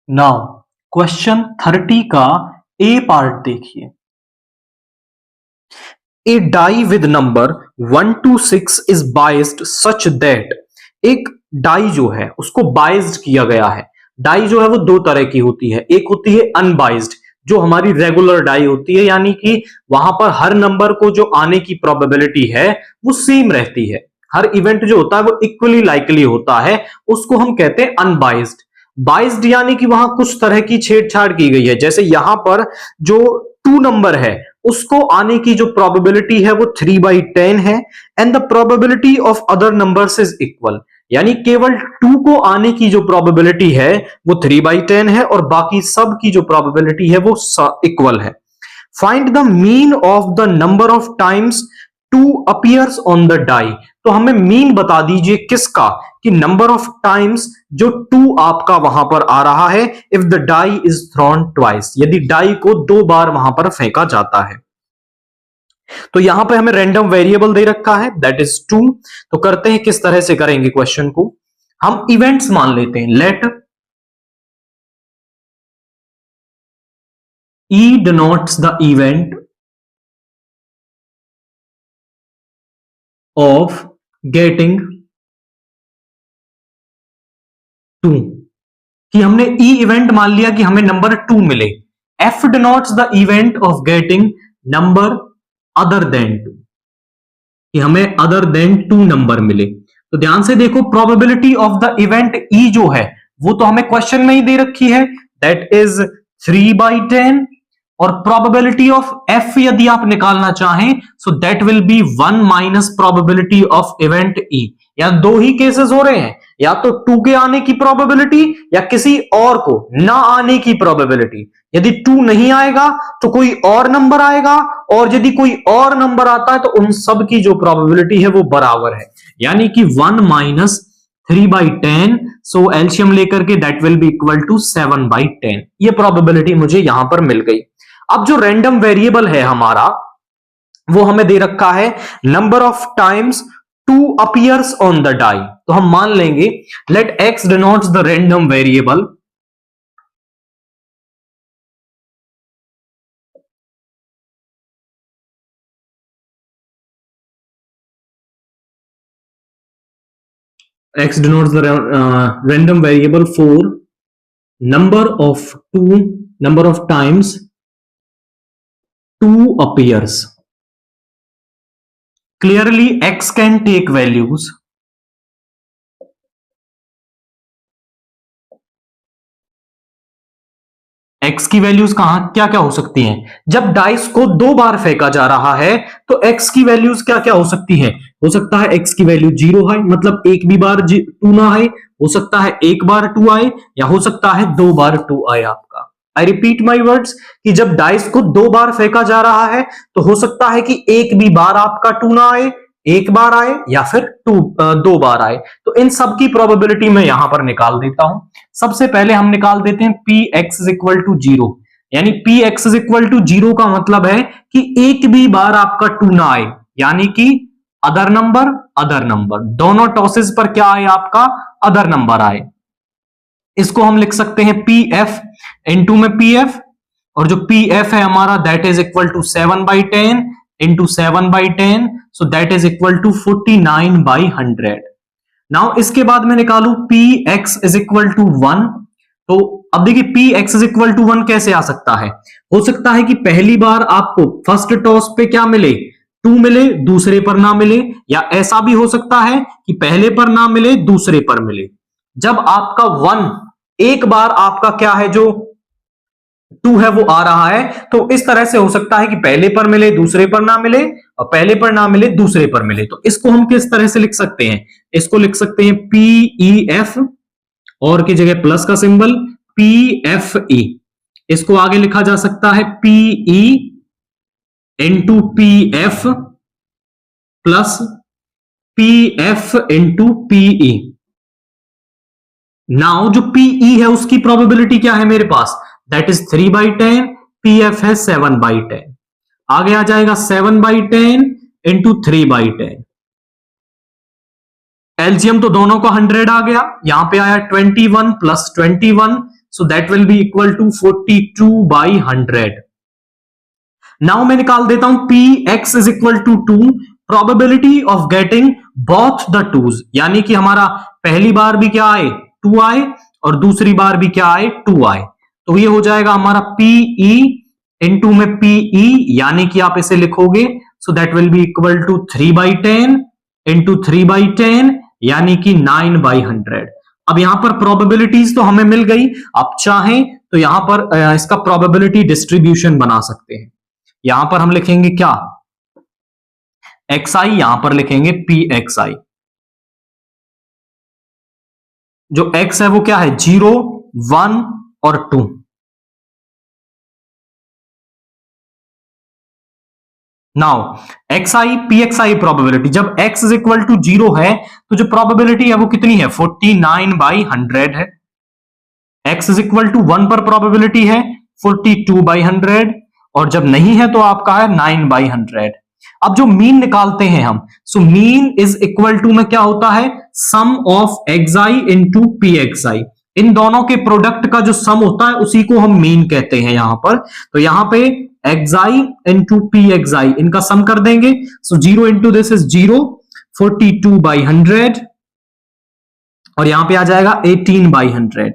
Now question 30 का A part देखिए। A die with number 1 to 6 is biased such that, एक die जो है उसको बाइस्ड किया गया है। डाई जो है वो दो तरह की होती है, एक होती है अनबाइस्ड जो हमारी रेगुलर डाई होती है, यानी कि वहां पर हर नंबर को जो आने की प्रोबेबिलिटी है वो सेम रहती है, हर इवेंट जो होता है वो इक्वली लाइकली होता है, उसको हम कहते हैं अनबाइस्ड। बाइस्ड यानी कि वहां कुछ तरह की छेड़छाड़ की गई है, जैसे यहां पर जो 2 नंबर है उसको आने की जो प्रोबेबिलिटी है वो 3/10 है, and the probability of other numbers is equal, यानी केवल 2 को आने की जो प्रोबेबिलिटी है वो 3/10 है और बाकी सब की जो प्रोबेबिलिटी है वो इक्वल है। Find the mean of the number of times 2 appears on the die, तो हमें मीन बता दीजिए किसका, कि नंबर ऑफ टाइम्स जो 2 आपका वहां पर आ रहा है if the die is thrown twice, यदि डाई को 2 बार वहां पर फेंका जाता है। तो यहां पे हमें रैंडम वेरिएबल दे रखा है दैट इज 2। तो करते हैं किस तरह से करेंगे क्वेश्चन को, हम इवेंट्स मान लेते हैं। Let E denotes the event of getting 2, कि हमने ई इवेंट मान लिया कि हमें नंबर 2 मिले। F denotes the event of getting number other than 2, कि हमें अदर देन 2 नंबर मिले। तो ध्यान से देखो, probability of the event E जो है वो तो हमें क्वेश्चन में ही दे रखी है, दैट इज 3/10, और प्रोबेबिलिटी ऑफ एफ यदि आप निकालना चाहें सो that will B 1 minus probability of event E. या दो ही केसेस हो रहे हैं, या तो 2 के आने की प्रोबेबिलिटी या किसी और को ना आने की प्रोबेबिलिटी। यदि 2 नहीं आएगा तो कोई और नंबर आएगा, और यदि कोई और नंबर आता है तो उन सब की जो प्रोबेबिलिटी है वो बराबर है, यानी कि 1 माइनस 3/10, सो एलसीएम लेकर के that will be equal to 7/10। ये प्रोबेबिलिटी मुझे यहां पर मिल गई। अब जो रैंडम वेरिएबल है हमारा वो हमें दे रखा है number of times 2 appears on the die, तो हम मान लेंगे let X denotes the random variable x denotes the random variable for number of times 2 appears. Clearly x can take values x की वैल्यूज कहां क्या क्या हो सकती हैं, जब डाइस को 2 बार फेंका जा रहा है तो x की वैल्यूज क्या क्या हो सकती है। हो सकता है x की वैल्यू 0 आए, मतलब एक भी बार 2 ना आए, हो सकता है एक बार 2 आए, या हो सकता है 2 बार 2 आए आपका। आई रिपीट माई वर्ड्स, कि जब डाइस को 2 बार फेंका जा रहा है तो हो सकता है कि एक भी बार आपका 2 ना आए, एक बार आए, या फिर 2 बार आए। तो इन सब की प्रोबेबिलिटी मैं यहां पर निकाल देता हूं। सबसे पहले हम निकाल देते हैं P X is equal to 0, यानी P X is equal to 0 का मतलब है कि एक भी बार आपका 2 ना आए, यानी कि अदर नंबर दोनों टॉसेस पर क्या आए आपका अदर नंबर आए। इसको हम लिख सकते हैं पी एफ इनटू में पी एफ, और जो पी एफ है हमारा that is equal to 7/10 into 7/10, so that is equal to 49/100। Now इसके बाद मैं निकालू P X is equal to 1, तो अब देखिए P X is equal to 1 कैसे आ सकता है। हो सकता है कि पहली बार आपको फर्स्ट टॉस पे क्या मिले 2 मिले, दूसरे पर ना मिले, या ऐसा भी हो सकता है कि पहले पर ना मिले दूसरे पर मिले। जब आपका 1 एक बार आपका क्या है जो 2 है वो आ रहा है, तो इस तरह से हो सकता है कि पहले पर मिले दूसरे पर ना मिले, और पहले पर ना मिले दूसरे पर मिले। तो इसको हम किस तरह से लिख सकते हैं, इसको लिख सकते हैं पी ई एफ, और की जगह प्लस का सिंबल पी एफ ई। इसको आगे लिखा जा सकता है P E into P F plus P F into P E. Now जो पीई है उसकी प्रोबेबिलिटी क्या है मेरे पास, दैट इज 3/10, पीएफ है 7/10। आगे आ जाएगा 7/10 इंटू 3/10। एलसीएम तो दोनों का 100 आ गया, यहां पे आया 21 plus 21, so that will be equal to 42/100। Now मैं निकाल देता हूं P X is equal to 2, probability of getting both the twos, यानी कि हमारा पहली बार भी क्या आए 2 आए और दूसरी बार भी क्या आए 2 आए, तो ये हो जाएगा हमारा पीई इनटू में पीई, यानी कि आप इसे लिखोगे so that will be equal to 3/10 into 3/10, यानी कि 9/100। अब यहां पर प्रोबेबिलिटीज तो हमें मिल गई, आप चाहें तो यहां पर इसका प्रोबेबिलिटी डिस्ट्रीब्यूशन बना सकते हैं। यहां पर हम लिखेंगे क्या xi, यहां पर लिखेंगे pxi। जो x है वो क्या है 0, 1 और 2। नाउ xi pxi प्रोबेबिलिटी, जब x इज इक्वल टू 0 है तो जो प्रोबेबिलिटी है वो कितनी है 49/100 है। x इज इक्वल टू 1 पर प्रोबेबिलिटी है 42/100, और जब नहीं है तो आपका है 9/100। अब जो मीन निकालते हैं हम, so mean is equal to में क्या होता है sum of xi into pxi, इन दोनों के प्रोडक्ट का जो सम होता है उसी को हम मीन कहते हैं यहां पर। तो यहां पे xi इंटू pxi इनका सम कर देंगे, सो 0 इंटू दिस इज 0, 42/100, और यहां पे आ जाएगा 18/100।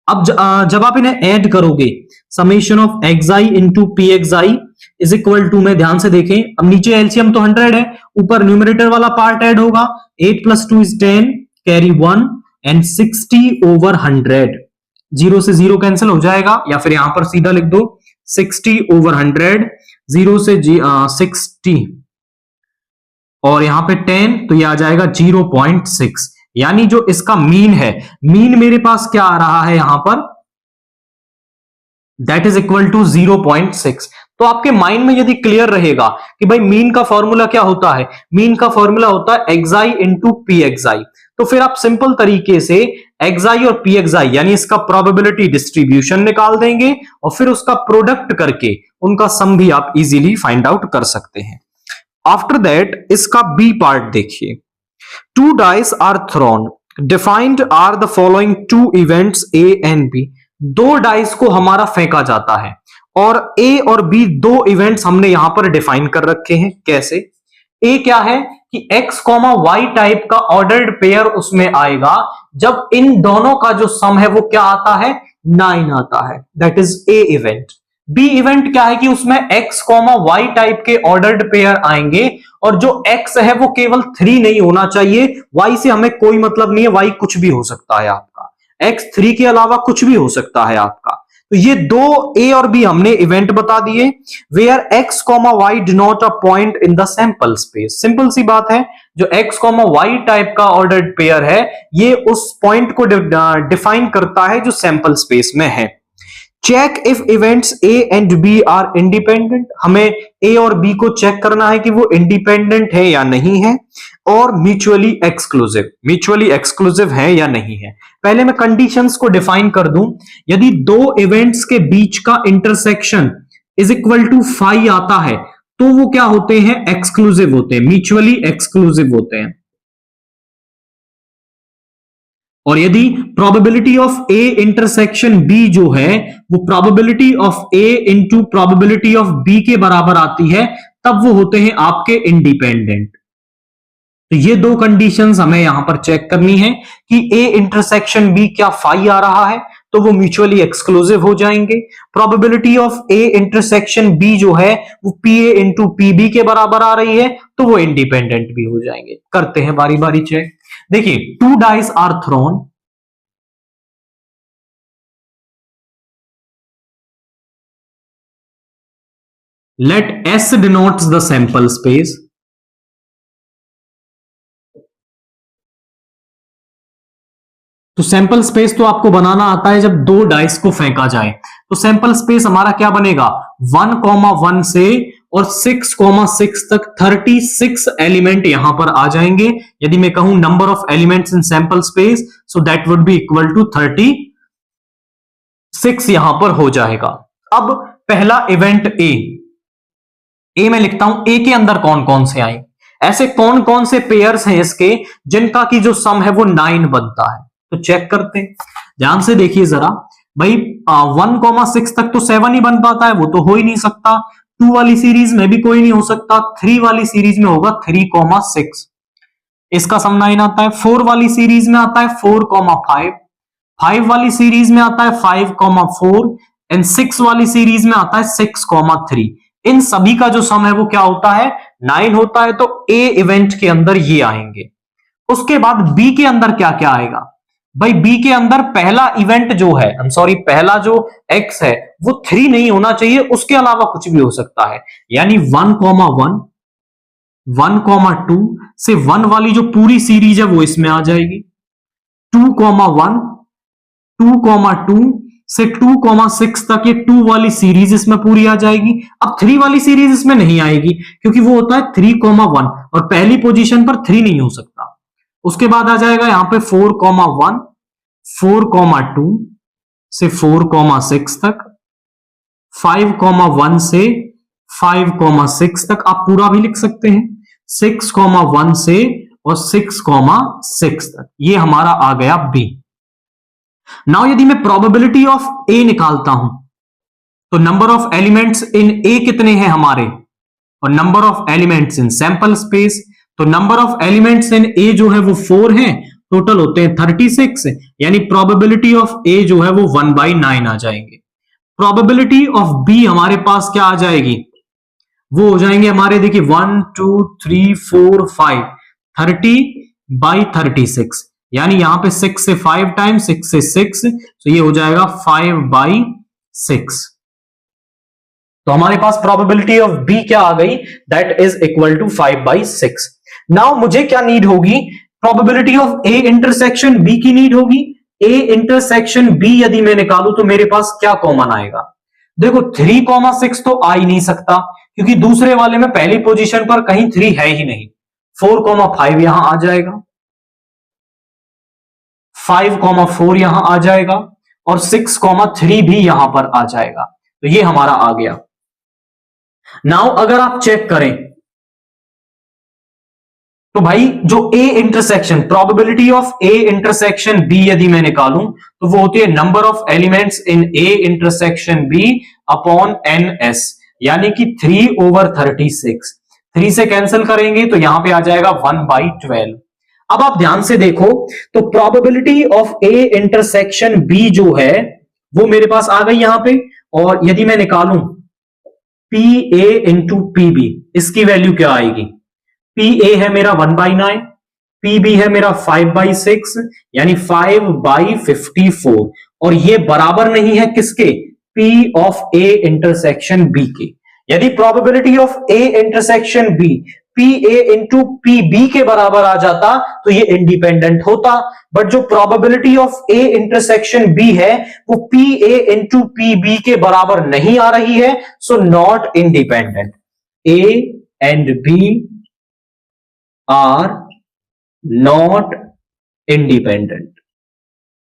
अब जब आप इन्हें ऐड करोगे, summation of xi into pxi is equal to में, ध्यान से देखें, अब नीचे एलसीएम तो 100 है, ऊपर न्यूमरेटर वाला पार्ट ऐड होगा, 8 + 2 इज 10, कैरी 1 एंड 60/100, 0 से 0 कैंसिल हो जाएगा, या फिर यहां पर सीधा लिख दो 60/100, 0 से 60 और यहां पे 10, तो ये आ जाएगा 0.6, यानी जो इसका मीन है, मीन मेरे पास क्या आ रहा है यहां पर दैट इज इक्वल टू 0.6। तो आपके माइंड में यदि क्लियर रहेगा कि भाई मीन का फॉर्मूला क्या होता है, मीन का फॉर्मूला होता है xi इंटू pxi, तो फिर आप सिंपल तरीके से xi और pxi यानी इसका प्रोबेबिलिटी डिस्ट्रीब्यूशन निकाल देंगे और फिर उसका प्रोडक्ट करके उनका सम भी आप इजीली फाइंड आउट कर सकते हैं। आफ्टर दैट इसका बी पार्ट देखिए, 2 dice are thrown, defined are the following 2 events A and B। 2 dice को हमारा फेंका जाता है और A और B 2 इवेंट्स हमने यहां पर डिफाइन कर रखे हैं। कैसे? A क्या है कि x, y टाइप का ऑर्डर्ड पेयर उसमें आएगा जब इन दोनों का जो सम है वो क्या आता है 9 आता है, that is A event. B event क्या है कि उसमें x, y टाइप के ऑर्डर्ड पेयर आएंगे और जो x है वो केवल 3 नहीं होना चाहिए, y से हमें कोई मतलब नहीं है, y कुछ भी हो सकता है आपका, x 3 के अलावा कुछ भी हो सकता है आपका। तो ये 2 A और B हमने इवेंट बता दिए, where x, y denote a point in the sample space. Simple सी बात है, जो x, y टाइप का ऑर्डर्ड पेयर है ये उस पॉइंट को डिफाइन करता है जो सैंपल स्पेस में है। Check if events A and B are independent, हमें A और B को चेक करना है कि वो इंडिपेंडेंट है या नहीं है, और म्यूचुअली एक्सक्लूसिव है या नहीं है। पहले मैं कंडीशंस को डिफाइन कर दूं, यदि 2 इवेंट्स के बीच का इंटरसेक्शन इज इक्वल टू 5 आता है तो वो क्या होते हैं एक्सक्लूसिव होते हैं, म्यूचुअली एक्सक्लूसिव होते हैं। और यदि probability of A intersection B जो है वो probability of A into probability of B के बराबर आती है, तब वो होते हैं आपके इंडिपेंडेंट। तो ये 2 कंडीशंस हमें यहां पर चेक करनी है कि A इंटरसेक्शन B क्या 5 आ रहा है तो वो म्यूचुअली एक्सक्लूसिव हो जाएंगे। Probability of A intersection B जो है वो PA इंटू PB के बराबर आ रही है तो वो इंडिपेंडेंट भी हो जाएंगे। करते हैं बारी बारी चेक। देखिए 2 dice are thrown, let S denotes the sample space. तो सैंपल स्पेस तो आपको बनाना आता है जब 2 डाइस को फेंका जाए, तो सैंपल स्पेस हमारा क्या बनेगा 1,1 से और 6,6 तक 36 एलिमेंट यहां पर आ जाएंगे। यदि मैं कहूं number of elements in sample space, so that would be equal to 36 यहां पर हो जाएगा। अब पहला इवेंट ए में लिखता हूं, ए के अंदर कौन कौन से आए, ऐसे कौन कौन से पेयर्स हैं इसके जिनका की जो सम है वो 9 बनता है। तो चेक करते हैं, ध्यान से देखिए जरा। भाई 1,6 तक तो 7 ही बन पाता है, वो तो हो ही नहीं सकता। 2 वाली सीरीज में भी कोई नहीं हो सकता, 3 वाली सीरीज में होगा 3,6, इसका सम 9 आता है। 4 वाली सीरीज में आता है 4,5, 5 वाली सीरीज में आता है 5,4 एंड 6 वाली सीरीज में आता है 6,3। इन सभी का जो सम है वो क्या होता है, 9 होता है। तो ए इवेंट के अंदर ये आएंगे। उसके बाद बी के अंदर क्या क्या आएगा, भाई बी के अंदर पहला इवेंट जो है, पहला जो एक्स है वो 3 नहीं होना चाहिए, उसके अलावा कुछ भी हो सकता है। यानी 1,1, 1,2 से 1 वाली जो पूरी सीरीज है वो इसमें आ जाएगी। 2,1, 2,2 से 2,6 तक ये 2 वाली सीरीज इसमें पूरी आ जाएगी। अब 3 वाली सीरीज इसमें नहीं आएगी क्योंकि वो होता है 3,1 और पहली पोजीशन पर 3 नहीं हो सकता। उसके बाद आ जाएगा यहां पे 4,1, 4,2 से 4,6 तक, 5,1 से 5,6 तक आप पूरा भी लिख सकते हैं, 6,1 से और 6,6 तक, ये हमारा आ गया बी। नाउ यदि मैं प्रोबेबिलिटी ऑफ ए निकालता हूं तो नंबर ऑफ एलिमेंट्स इन ए कितने हैं हमारे, और number of elements in sample space, तो नंबर ऑफ एलिमेंट्स इन ए जो है वो 4 हैं, टोटल होते हैं 36, यानी प्रोबेबिलिटी ऑफ ए जो है वो 1/9 आ जाएंगे। प्रोबेबिलिटी ऑफ बी हमारे पास क्या आ जाएगी, वो हो जाएंगे हमारे, देखिए 1 2 3 4 5, 30/36, यानी यहां पे 6 से 5 टाइम्स, 6 से 6, तो ये हो जाएगा 5/6। तो हमारे पास प्रोबेबिलिटी ऑफ बी क्या आ गई, that is equal to 5/6। Now मुझे क्या नीड होगी, probability of A intersection B की नीड होगी। ए इंटरसेक्शन बी यदि मैं निकालूं तो मेरे पास क्या कॉमन आएगा, देखो 3,6 तो आ ही नहीं सकता क्योंकि दूसरे वाले में पहली पोजीशन पर कहीं 3 है ही नहीं। 4,5 यहां आ जाएगा, 5,4 यहां आ जाएगा और 6,3 भी यहां पर आ जाएगा। तो ये हमारा आ गया। नाउ अगर आप चेक करें तो भाई जो A intersection, probability of A intersection B यदि मैं निकालूं तो वो होती है number of elements in A intersection B upon N S, यानी कि 3/36। 3 से कैंसिल करेंगे तो यहां पे आ जाएगा 1/12। अब आप ध्यान से देखो तो probability of A intersection B जो है वो मेरे पास आ गई यहां पे, और यदि मैं निकालूं P A into P B, इसकी वैल्यू क्या आएगी, पी ए है मेरा 1/9, पी बी है मेरा 5/6, यानी 5/54, और ये बराबर नहीं है किसके, P of A intersection B के। यदि probability of A intersection B P A into P B के बराबर आ जाता तो ये इंडिपेंडेंट होता, बट जो probability of A intersection B है वो P A into P B के बराबर नहीं आ रही है, so not independent. A and B are not independent,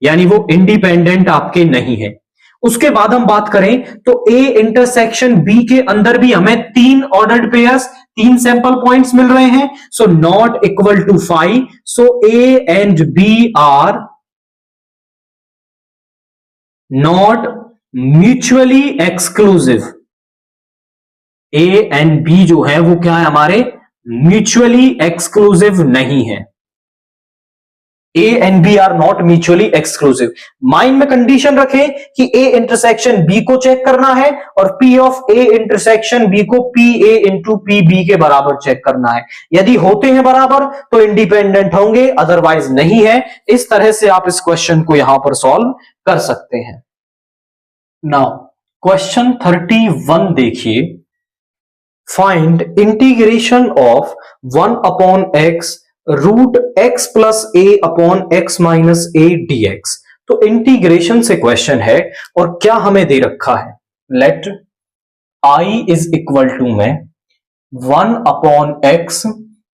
यानी वो इंडिपेंडेंट आपके नहीं है। उसके बाद हम बात करें तो ए इंटरसेक्शन बी के अंदर भी हमें 3 ऑर्डर्ड पेयर्स, 3 सैंपल पॉइंट्स मिल रहे हैं, so not equal to 5, so A and B are not mutually exclusive. A and B जो है वो क्या है हमारे, म्यूचुअली एक्सक्लूसिव नहीं है। A and B are not mutually exclusive. Mind में कंडीशन रखें कि ए इंटरसेक्शन बी को चेक करना है और P of A intersection B को P A into P B के बराबर चेक करना है। यदि होते हैं बराबर तो इंडिपेंडेंट होंगे, अदरवाइज नहीं है। इस तरह से आप इस क्वेश्चन को यहां पर सॉल्व कर सकते हैं। नाउ क्वेश्चन 31 देखिए, find integration of 1/x root x plus a upon x minus a dx। तो इंटीग्रेशन से क्वेश्चन है और क्या हमें दे रखा है, let i is equal to में 1/x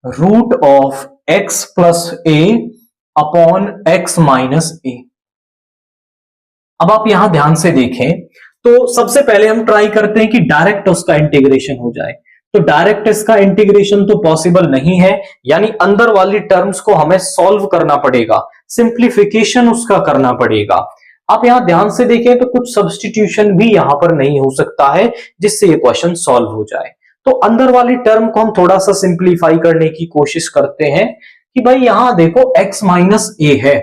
root of x plus a upon x minus a। अब आप यहां ध्यान से देखें तो सबसे पहले हम ट्राई करते हैं कि डायरेक्ट उसका इंटीग्रेशन हो जाए। तो डायरेक्ट इसका इंटीग्रेशन तो पॉसिबल नहीं है, यानी अंदर वाली टर्म्स को हमें सॉल्व करना पड़ेगा, सिंप्लीफिकेशन उसका करना पड़ेगा। आप यहां ध्यान से देखें तो कुछ सब्स्टिट्यूशन भी यहां पर नहीं हो सकता है जिससे ये क्वेश्चन सॉल्व हो जाए। तो अंदर वाली टर्म को हम थोड़ा सा सिंप्लीफाई करने की कोशिश करते हैं कि भाई यहां देखो x माइनस ए है,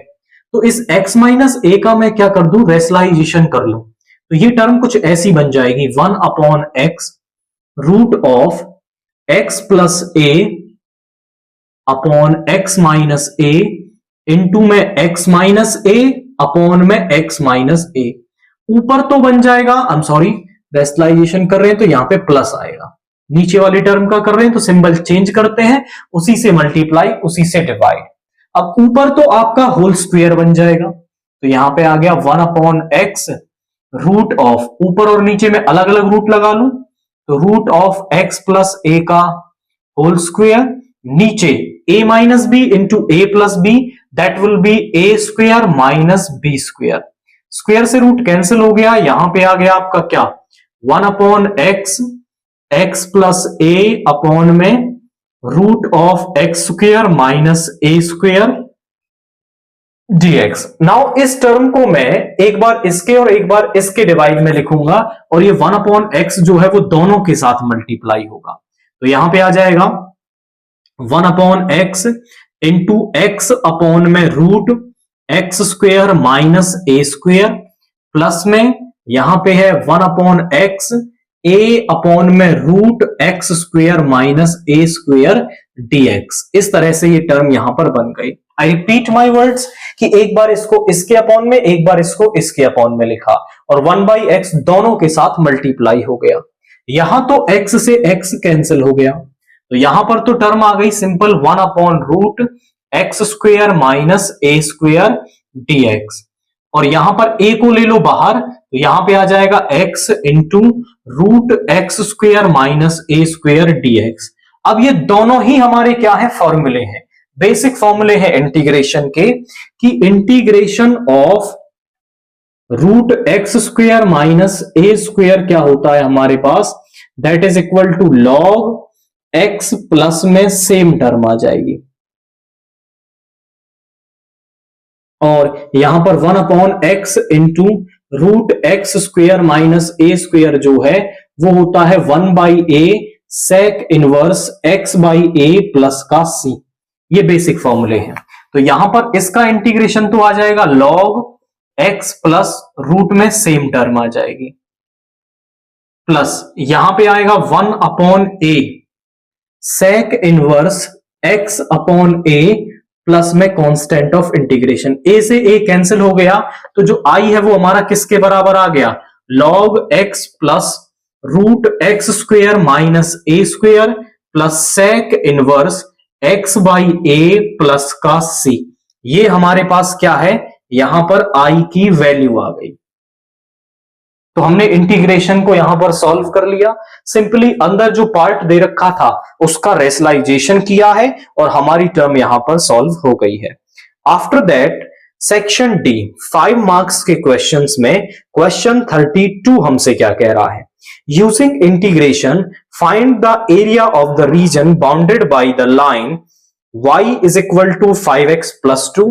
तो इस x माइनस ए का मैं क्या कर दूं, रेशनलाइजेशन कर लूं। तो ये टर्म कुछ ऐसी बन जाएगी 1 upon X root of x plus A upon x minus A into में x माइनस ए अपॉन में x माइनस ए। ऊपर तो बन जाएगा, आई एम सॉरी रेशनलाइजेशन कर रहे हैं तो यहां पे प्लस आएगा, नीचे वाली टर्म का कर रहे हैं तो सिंबल चेंज करते हैं, उसी से मल्टीप्लाई उसी से डिवाइड। अब ऊपर तो आपका होल स्क्वायर बन जाएगा, तो यहां पे आ गया 1 अपॉन एक्स रूट ऑफ, ऊपर और नीचे में अलग अलग रूट लगा लूं तो root of X plus A का होल स्क्वायर, नीचे a minus B into A plus B, that will be A square minus B square. Square से रूट कैंसिल हो गया, यहां पे आ गया आपका क्या 1 upon X X plus A upon में root of X square minus A square dx। Now इस टर्म को मैं एक बार इसके और एक बार इसके डिवाइड में लिखूंगा और ये 1 अपॉन एक्स जो है वो दोनों के साथ मल्टीप्लाई होगा, तो यहां पे आ जाएगा 1 upon X into x upon में root X square minus A square, plus में यहां पे है 1 अपॉन एक्स ए अपॉन में root X square minus A square dx। इस तरह से ये टर्म यहां पर बन गई। आई रिपीट माई वर्ड्स कि एक बार इसको इसके अपॉन में, एक बार इसको इसके अपॉन में लिखा और 1 बाई एक्स दोनों के साथ मल्टीप्लाई हो गया। यहां तो x से x कैंसिल हो गया, तो यहां पर तो टर्म आ गई simple 1 upon root X square minus A square dx, और यहां पर a को ले लो बाहर, तो यहां पे आ जाएगा x into root X square minus A square dx। अब ये दोनों ही हमारे क्या है, फॉर्मूले हैं, बेसिक फॉर्मूले हैं इंटीग्रेशन के, कि integration of root X square minus A square क्या होता है हमारे पास, that is equal to log X plus में सेम टर्म आ जाएगी, और यहां पर 1 upon X into root X square minus A square जो है वो होता है 1 by A sec inverse X by A plus का सी। ये बेसिक फॉर्मूले हैं, तो यहां पर इसका इंटीग्रेशन तो आ जाएगा लॉग एक्स प्लस रूट में सेम टर्म आ जाएगी, प्लस यहां पे आएगा 1 अपॉन ए सेक इनवर्स एक्स अपॉन ए प्लस में कांस्टेंट ऑफ इंटीग्रेशन, ए से ए कैंसिल हो गया, तो जो आई है वो हमारा किसके बराबर आ गया, log X plus root X square minus A square plus sec inverse X by A plus का सी। ये हमारे पास क्या है, यहां पर आई की वैल्यू आ गई। तो हमने इंटीग्रेशन को यहां पर सॉल्व कर लिया, सिंपली अंदर जो पार्ट दे रखा था उसका रेशनलाइजेशन किया है और हमारी टर्म यहां पर सॉल्व हो गई है। After that section D 5 marks के क्वेश्चंस में क्वेश्चन 32 हमसे क्या कह रहा है, using integration find the area of the reason bounded by the line y is equal to 5x plus 2,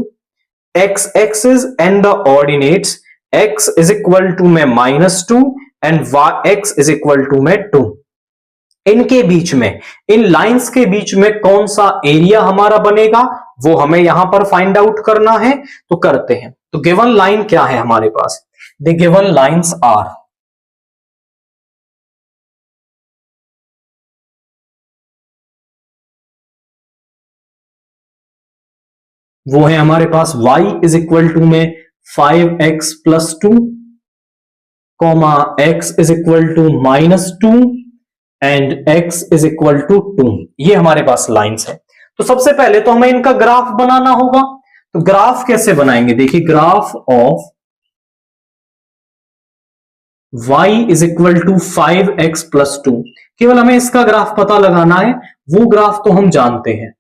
x axis and the ordinates x is equal to में -2 and x is equal to में 2। इनके बीच में, इन lines के बीच में कौन सा area हमारा बनेगा वो हमें यहां पर फाइंड आउट करना है, तो करते हैं। तो गिवन लाइन क्या है हमारे पास, द गिवन लाइंस आर, वो है हमारे पास y इज इक्वल टू में 5x plus 2 comma x is equal to -2 and x is equal to 2। ये हमारे पास लाइंस है। तो सबसे पहले तो हमें इनका ग्राफ बनाना होगा, तो ग्राफ कैसे बनाएंगे, देखिए graph of y is equal to 5x plus 2, केवल हमें इसका ग्राफ पता लगाना है, वो ग्राफ तो हम जानते हैं।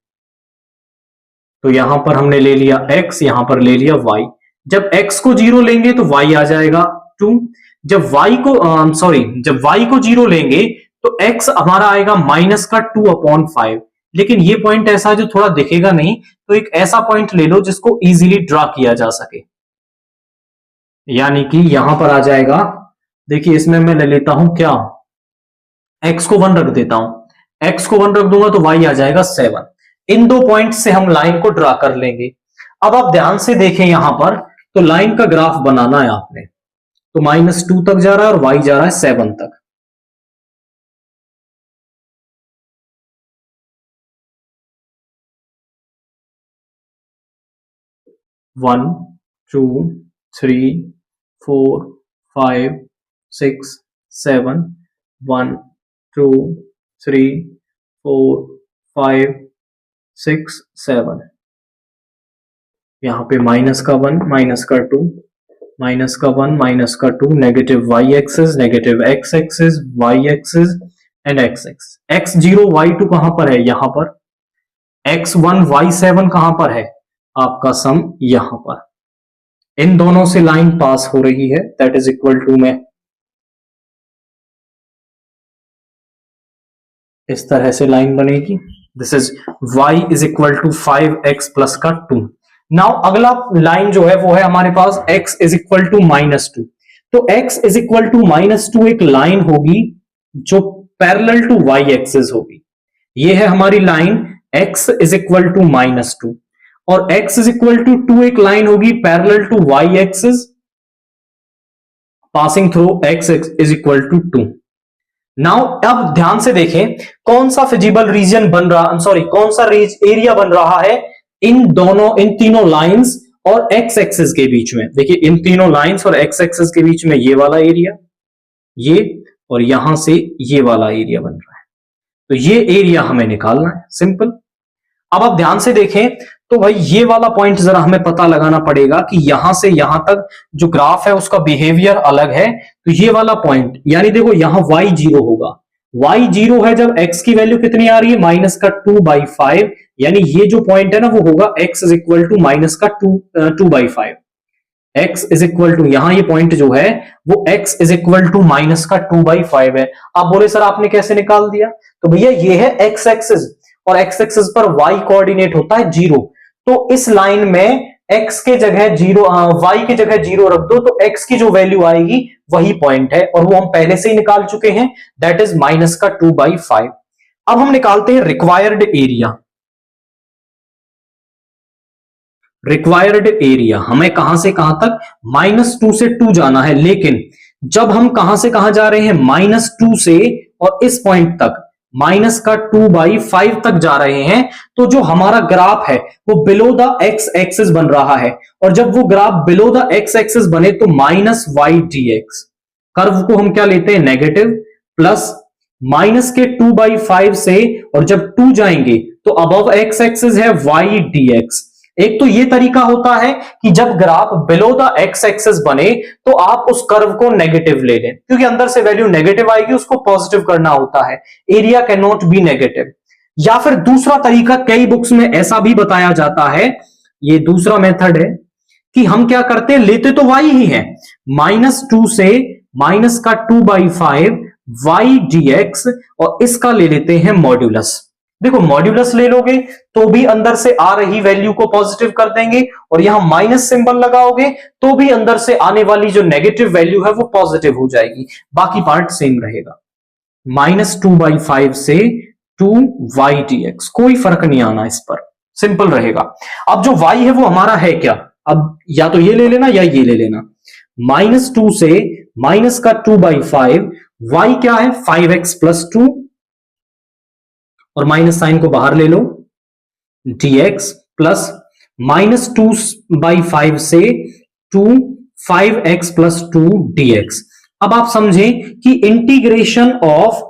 तो यहां पर हमने ले लिया x, यहां पर ले लिया y, जब x को 0 लेंगे तो y आ जाएगा 2, जब y को जब y को 0 लेंगे तो x हमारा आएगा माइनस का 2/5। लेकिन ये पॉइंट ऐसा है जो थोड़ा दिखेगा नहीं, तो एक ऐसा पॉइंट ले लो जिसको इजीली ड्रा किया जा सके। यानी कि यहां पर आ जाएगा, देखिए इसमें मैं ले लेता हूं क्या, x को 1 रख देता हूं, x को 1 रख दूंगा तो y आ जाएगा 7। इन दो पॉइंट से हम लाइन को ड्रा कर लेंगे। अब आप ध्यान से देखें यहां पर, तो लाइन का ग्राफ बनाना है आपने, तो -2 तक जा रहा है और y जा रहा है 7 तक। One, two, three, 4, 5, 6, 7, 1, 2, 3, 4, 5, 6, 7। यहां पे माइनस का 1, माइनस का 2, माइनस का 1, माइनस का 2, negative Y axis, negative X axis, Y axis and X X. x0 y2 कहां पर है, यहां पर। x1 y7 कहां पर है, आपका सम यहां पर। इन दोनों से लाइन पास हो रही है, दैट इज इक्वल टू में इस तरह से लाइन बनेगी। This is y is equal to 5x plus का 2। नाउ अगला लाइन जो है वो है हमारे पास x इज इक्वल टू -2। तो x इज इक्वल टू -2 एक लाइन होगी जो पैरेलल टू y एक्सिस होगी। ये है हमारी line x is equal to -2 और x इज इक्वल टू 2 एक लाइन होगी parallel to y axis passing through x is equal to 2। Now अब ध्यान से देखें कौन सा फिजिबल रीजन बन रहा, सॉरी कौन सा एरिया बन रहा है इन तीनों लाइंस और एक्स एक्सिस के बीच में। देखिए इन तीनों लाइंस और एक्स एक्सिस के बीच में ये वाला एरिया, ये और यहां से ये वाला एरिया बन रहा है। तो ये एरिया हमें निकालना है, सिंपल। अब आप ध्यान से देखें तो भाई ये वाला पॉइंट जरा हमें पता लगाना पड़ेगा कि यहां से यहां तक जो ग्राफ है उसका बिहेवियर अलग है। तो ये वाला पॉइंट यानी देखो यहां y0 होगा, y0 है जब x की वैल्यू कितनी आ रही है -2/5, यानी ये जो पॉइंट है ना वो होगा x is equal to -2/5। x is equal to, यहां ये पॉइंट जो है वो x इज इक्वल टू -2/5 है। आप बोले सर आपने कैसे निकाल दिया, तो भैया ये है x एक्सिस और x एक्सिस पर y कोऑर्डिनेट होता है 0। तो इस लाइन में x के जगह 0, y के जगह 0 रख दो तो x की जो वैल्यू आएगी वही पॉइंट है और वो हम पहले से ही निकाल चुके हैं, दैट इज -2/5। अब हम निकालते हैं रिक्वायर्ड एरिया। रिक्वायर्ड एरिया हमें कहां से कहां तक, -2 से 2 जाना है, लेकिन जब हम कहां से कहां जा रहे हैं, -2 से और इस पॉइंट तक -2/5 तक जा रहे हैं, तो जो हमारा ग्राफ है वो बिलो द एक्स एक्सिस बन रहा है। और जब वो graph below the x axis बने तो -y dx, कर्व को हम क्या लेते हैं, नेगेटिव, प्लस माइनस के 2/5 से, और जब 2 जाएंगे तो अबव एक्स एक्सिस है y dx। एक तो ये तरीका होता है कि जब graph below the x axis बने तो आप उस कर्व को नेगेटिव ले लें, क्योंकि अंदर से वैल्यू नेगेटिव आएगी, उसको पॉजिटिव करना होता है, area can not be negative. या फिर दूसरा तरीका कई बुक्स में ऐसा भी बताया जाता है, ये दूसरा मेथड है कि हम क्या करते हैं, लेते तो y ही है, -2 से -2/5 y dx और इसका ले लेते हैं मॉड्यूलस। देखो मॉड्यूलस ले लोगे तो भी अंदर से आ रही वैल्यू को पॉजिटिव कर देंगे और यहां माइनस सिंबल लगाओगे तो भी अंदर से आने वाली जो नेगेटिव वैल्यू है वो पॉजिटिव हो जाएगी, बाकी पार्ट सेम रहेगा। -2/5 से 2y dx, कोई फर्क नहीं आना इस पर, सिंपल रहेगा। अब जो y है वो हमारा है क्या, अब या तो ये ले लेना या ये ले लेना, -2 से -2/5, y क्या है 5x प्लस 2, और माइनस साइन को बाहर ले लो, dx प्लस -2/5 से 5x प्लस 2 dx। अब आप समझें कि integration of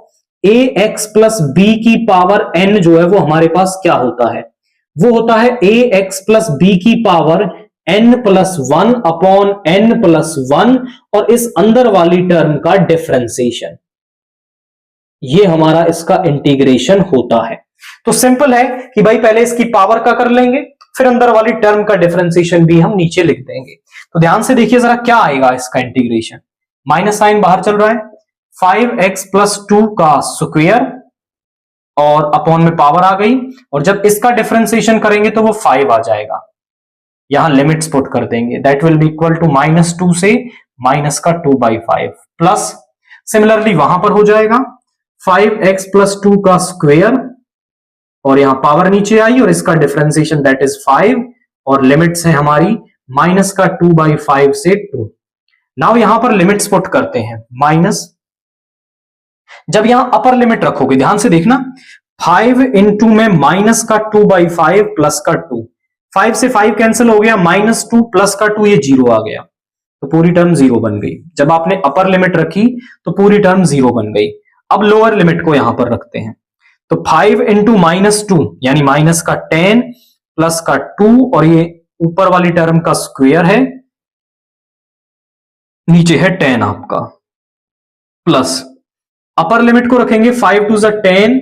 ax plus B की पावर n जो है वो हमारे पास क्या होता है, वो होता है ax प्लस बी की पावर n+1 अपॉन n+1 और इस अंदर वाली टर्म का डिफरेंशिएशन, ये हमारा इसका इंटीग्रेशन होता है। तो सिंपल है कि भाई पहले इसकी पावर का कर लेंगे, फिर अंदर वाली टर्म का डिफरेंशिएशन भी हम नीचे लिख देंगे। तो ध्यान से देखिए जरा क्या आएगा इसका इंटीग्रेशन, माइनस साइन बाहर चल रहा है, 5x प्लस 2 का स्क्वायर और अपॉन में पावर आ गई, और जब इसका डिफरेंशिएशन करेंगे तो वो 5 आ जाएगा। यहां लिमिट्स पुट कर देंगे, that will be equal to -2 से माइनस का 2/5 प्लस सिमिलरली वहां पर हो जाएगा 5x प्लस 2 का स्क्वायर, और यहां पावर नीचे आई और इसका डिफरेंशिएशन दैट इज 5, और लिमिट्स है हमारी माइनस का 2/5 से 2। नाउ यहां पर लिमिट्स पुट करते हैं माइनस, जब यहां अपर लिमिट रखोगे ध्यान से देखना, 5 इंटू में माइनस का 2/5 प्लस का 2, 5 से 5 कैंसिल हो गया, -2 प्लस का 2 ये 0 आ गया, तो पूरी टर्म 0 बन गई। जब आपने अपर लिमिट रखी तो पूरी टर्म 0 बन गई। अब लोअर लिमिट को यहां पर रखते हैं, तो 5 इंटू -2 यानी माइनस का 10 प्लस का 2, और ये ऊपर वाली टर्म का स्क्वायर है, नीचे है 10 आपका, प्लस अपर लिमिट को रखेंगे 5 टू 10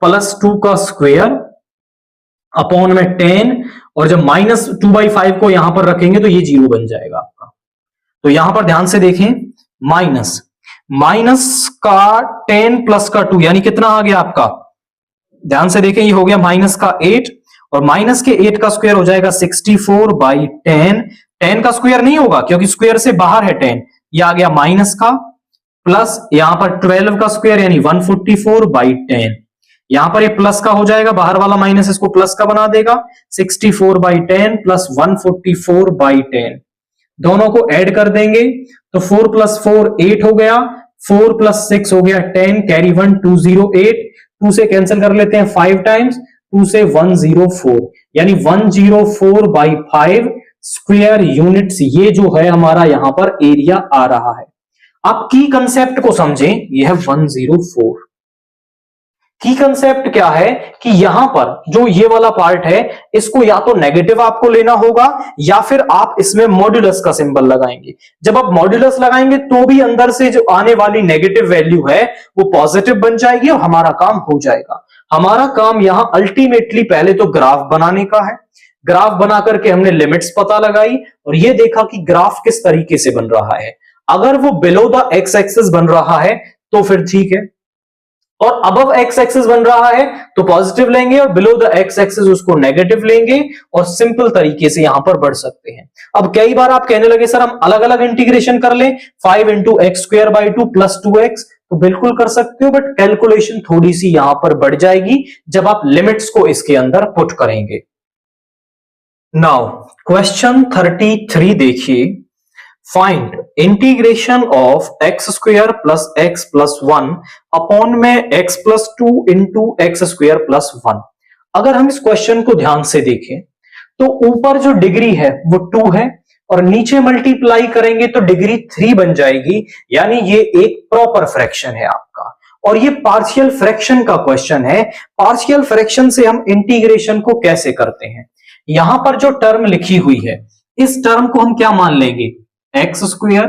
प्लस 2 का स्क्वायर अपॉन में 10, और जब -2/5 को यहां पर रखेंगे तो ये 0 बन जाएगा आपका। तो यहां पर ध्यान से देखें, माइनस का 10 प्लस का 2 यानी कितना आ गया आपका, ध्यान से देखें, ये हो गया माइनस का 8, और माइनस के 8 का स्क्वायर हो जाएगा 64/10, 10 का स्क्वायर नहीं होगा क्योंकि स्क्वायर से बाहर है 10, ये आ गया माइनस का, प्लस यहां पर 12 का स्क्वायर यानी 144/10, यहां पर ये प्लस का हो जाएगा, बाहर वाला माइनस इसको प्लस का बना देगा, 64/10 प्लस 144/10, दोनों को ऐड कर देंगे तो 4 प्लस 4 8 हो गया, 4 प्लस 6 हो गया 10, कैरी 1 208, 2 से कैंसिल कर लेते हैं 5 टाइम्स, 2 से 104 यानी 104/5 स्क्वायर यूनिट्स, ये जो है हमारा यहां पर एरिया आ रहा है। आप की कंसेप्ट को समझें, यह है 104। की कंसेप्ट क्या है कि यहां पर जो ये वाला पार्ट है इसको या तो नेगेटिव आपको लेना होगा या फिर आप इसमें मॉड्यूलस का सिंबल लगाएंगे। जब आप मॉड्यूलस लगाएंगे तो भी अंदर से जो आने वाली नेगेटिव वैल्यू है वो पॉजिटिव बन जाएगी और हमारा काम हो जाएगा। हमारा काम यहां अल्टीमेटली पहले तो ग्राफ बनाने का है। ग्राफ बना करके हमने लिमिट्स पता लगाई और ये देखा कि ग्राफ किस तरीके से बन रहा है। अगर वो बिलो द एक्स एक्सिस बन रहा है तो फिर ठीक है, और अबव एक्स एक्सिस बन रहा है तो पॉजिटिव लेंगे और बिलो द एक्स एक्सिस उसको नेगेटिव लेंगे और सिंपल तरीके से यहां पर बढ़ सकते हैं। अब कई बार आप कहने लगे सर हम अलग अलग इंटीग्रेशन कर लें, 5 into X square by 2 plus 2x, तो बिल्कुल कर सकते हो, बट कैलकुलेशन थोड़ी सी यहां पर बढ़ जाएगी जब आप लिमिट्स को इसके अंदर पुट करेंगे। नाउ क्वेश्चन 33 देखिए, find integration of X square plus x plus 1 upon में x plus 2 into X square plus 1। अगर हम इस क्वेश्चन को ध्यान से देखें तो ऊपर जो डिग्री है वो 2 है और नीचे मल्टीप्लाई करेंगे तो डिग्री 3 बन जाएगी, यानी ये एक प्रॉपर फ्रैक्शन है आपका। और ये पार्शियल फ्रैक्शन का क्वेश्चन है। पार्शियल फ्रैक्शन से हम इंटीग्रेशन को कैसे करते हैं, यहां पर जो टर्म लिखी हुई है इस टर्म को हम क्या मान लेंगे, x square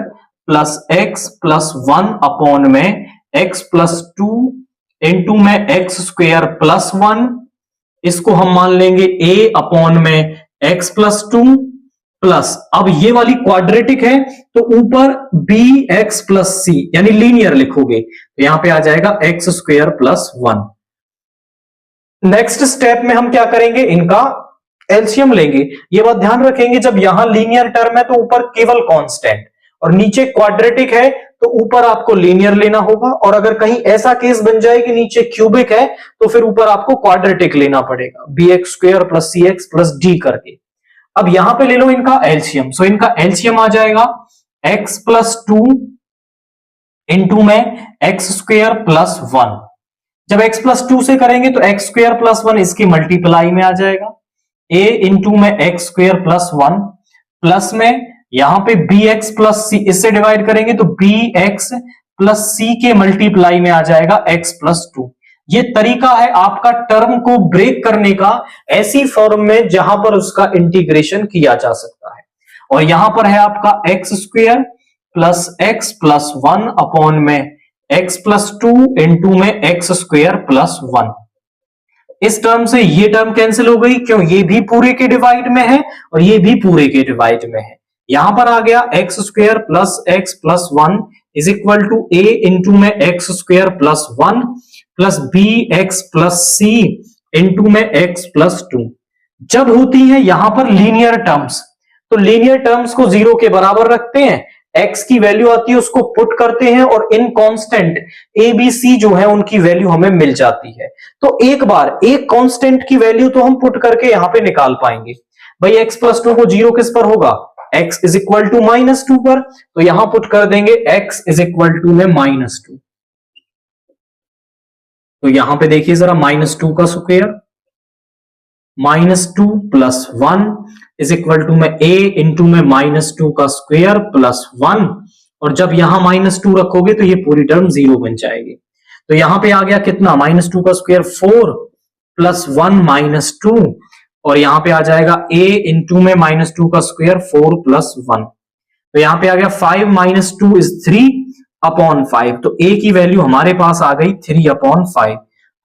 plus x plus 1 upon में एक्स प्लस 2 इंटू में एक्स स्क्वायर प्लस 1, इसको हम मान लेंगे ए अपॉन में एक्स प्लस 2 प्लस, अब ये वाली क्वाड्रेटिक है तो ऊपर बी एक्स प्लस सी यानी लीनियर लिखोगे तो यहां पे आ जाएगा X square plus 1। Next step में हम क्या करेंगे, इनका एलसीएम लेंगे। ये बात ध्यान रखेंगे जब यहां लीनियर टर्म है तो ऊपर केवल कांस्टेंट और नीचे क्वाड्रेटिक है तो ऊपर आपको लीनियर लेना होगा, और अगर कहीं ऐसा केस बन जाए कि नीचे क्यूबिक है तो फिर ऊपर आपको क्वाड्रेटिक लेना पड़ेगा, बी एक्स स्क्वायर प्लस सी एक्स प्लस डी करके। अब यहां पे ले लो इनका एलसीएम, सो इनका एलसीएम आ जाएगा एक्स प्लस 2 इंटू में एक्स स्क्वायर प्लस 1। जब एक्स प्लस 2 से करेंगे तो एक्स स्क्वायर प्लस 1 इसकी मल्टीप्लाई में आ जाएगा, ए इंटू में एक्स स्क्वायर प्लस 1 प्लस में यहां पे बी एक्स प्लस सी, इससे डिवाइड करेंगे तो बी एक्स प्लस सी के मल्टीप्लाई में आ जाएगा एक्स प्लस 2। ये तरीका है आपका टर्म को ब्रेक करने का ऐसी फॉर्म में जहां पर उसका इंटीग्रेशन किया जा सकता है। और यहां पर है आपका x square plus x plus 1 upon में एक्स प्लस 2 इंटू में एक्स स्क्वायर प्लस 1। इस टर्म से ये टर्म कैंसिल हो गई, क्यों, ये भी पूरे के डिवाइड में है और ये भी पूरे के डिवाइड में है। यहां पर आ गया x square plus x plus 1 is equal to a into में x square plus 1 plus b x plus c into में एक्स प्लस 2। जब होती है यहां पर लीनियर टर्म्स तो लीनियर टर्म्स को जीरो के बराबर रखते हैं, x की वैल्यू आती है उसको पुट करते हैं और इन कांस्टेंट ए बी सी जो है उनकी वैल्यू हमें मिल जाती है। तो एक बार एक कांस्टेंट की वैल्यू तो हम पुट करके यहां पे निकाल पाएंगे। भाई x प्लस टू को जीरो किस पर होगा, x is equal to minus two पर, तो यहां पुट कर देंगे x इज इक्वल टू में माइनस टू। तो यहां पे देखिए जरा माइनस टू का square, minus two plus one is equal to में a इंटू में माइनस टू का स्क्वायर प्लस वन, और जब यहां माइनस टू रखोगे तो ये पूरी टर्म जीरो बन जाएगी। तो यहां पे आ गया कितना, माइनस टू का square four plus one minus two, और यहां पे आ जाएगा a इंटू में माइनस टू का स्क्वायर फोर प्लस वन, तो यहां पे आ गया five minus two is three upon five, तो a की वैल्यू हमारे पास आ गई थ्री अपॉन फाइव।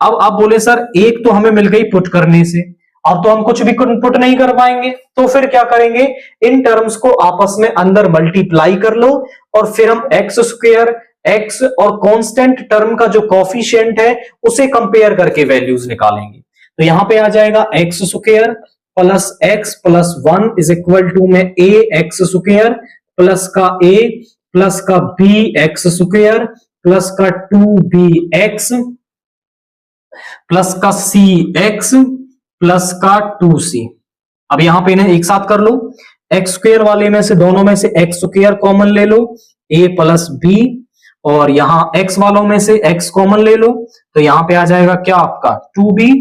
अब आप बोले सर एक तो हमें मिल गई पुट करने से, अब तो हम कुछ भी पुट नहीं कर पाएंगे, तो फिर क्या करेंगे, इन टर्म्स को आपस में अंदर मल्टीप्लाई कर लो और फिर हम एक्स स्क्वायर, एक्स और कांस्टेंट टर्म का जो कोफिशिएंट है उसे कंपेयर करके वैल्यूज निकालेंगे। तो यहां पे आ जाएगा X square plus x plus one is equal to में ए एक्स स्क्वायर प्लस का ए प्लस का बी एक्स स्क्वायर प्लस का टू बी एक्स प्लस का सी एक्स प्लस का टू सी। अब यहां पे इन्हें एक साथ कर लो, एक्स स्क्वायर वाले में से दोनों में से एक्स स्क्वायर कॉमन ले लो, ए प्लस बी, और यहां एक्स वालों में से एक्स कॉमन ले लो, तो यहां पे आ जाएगा क्या आपका टू बी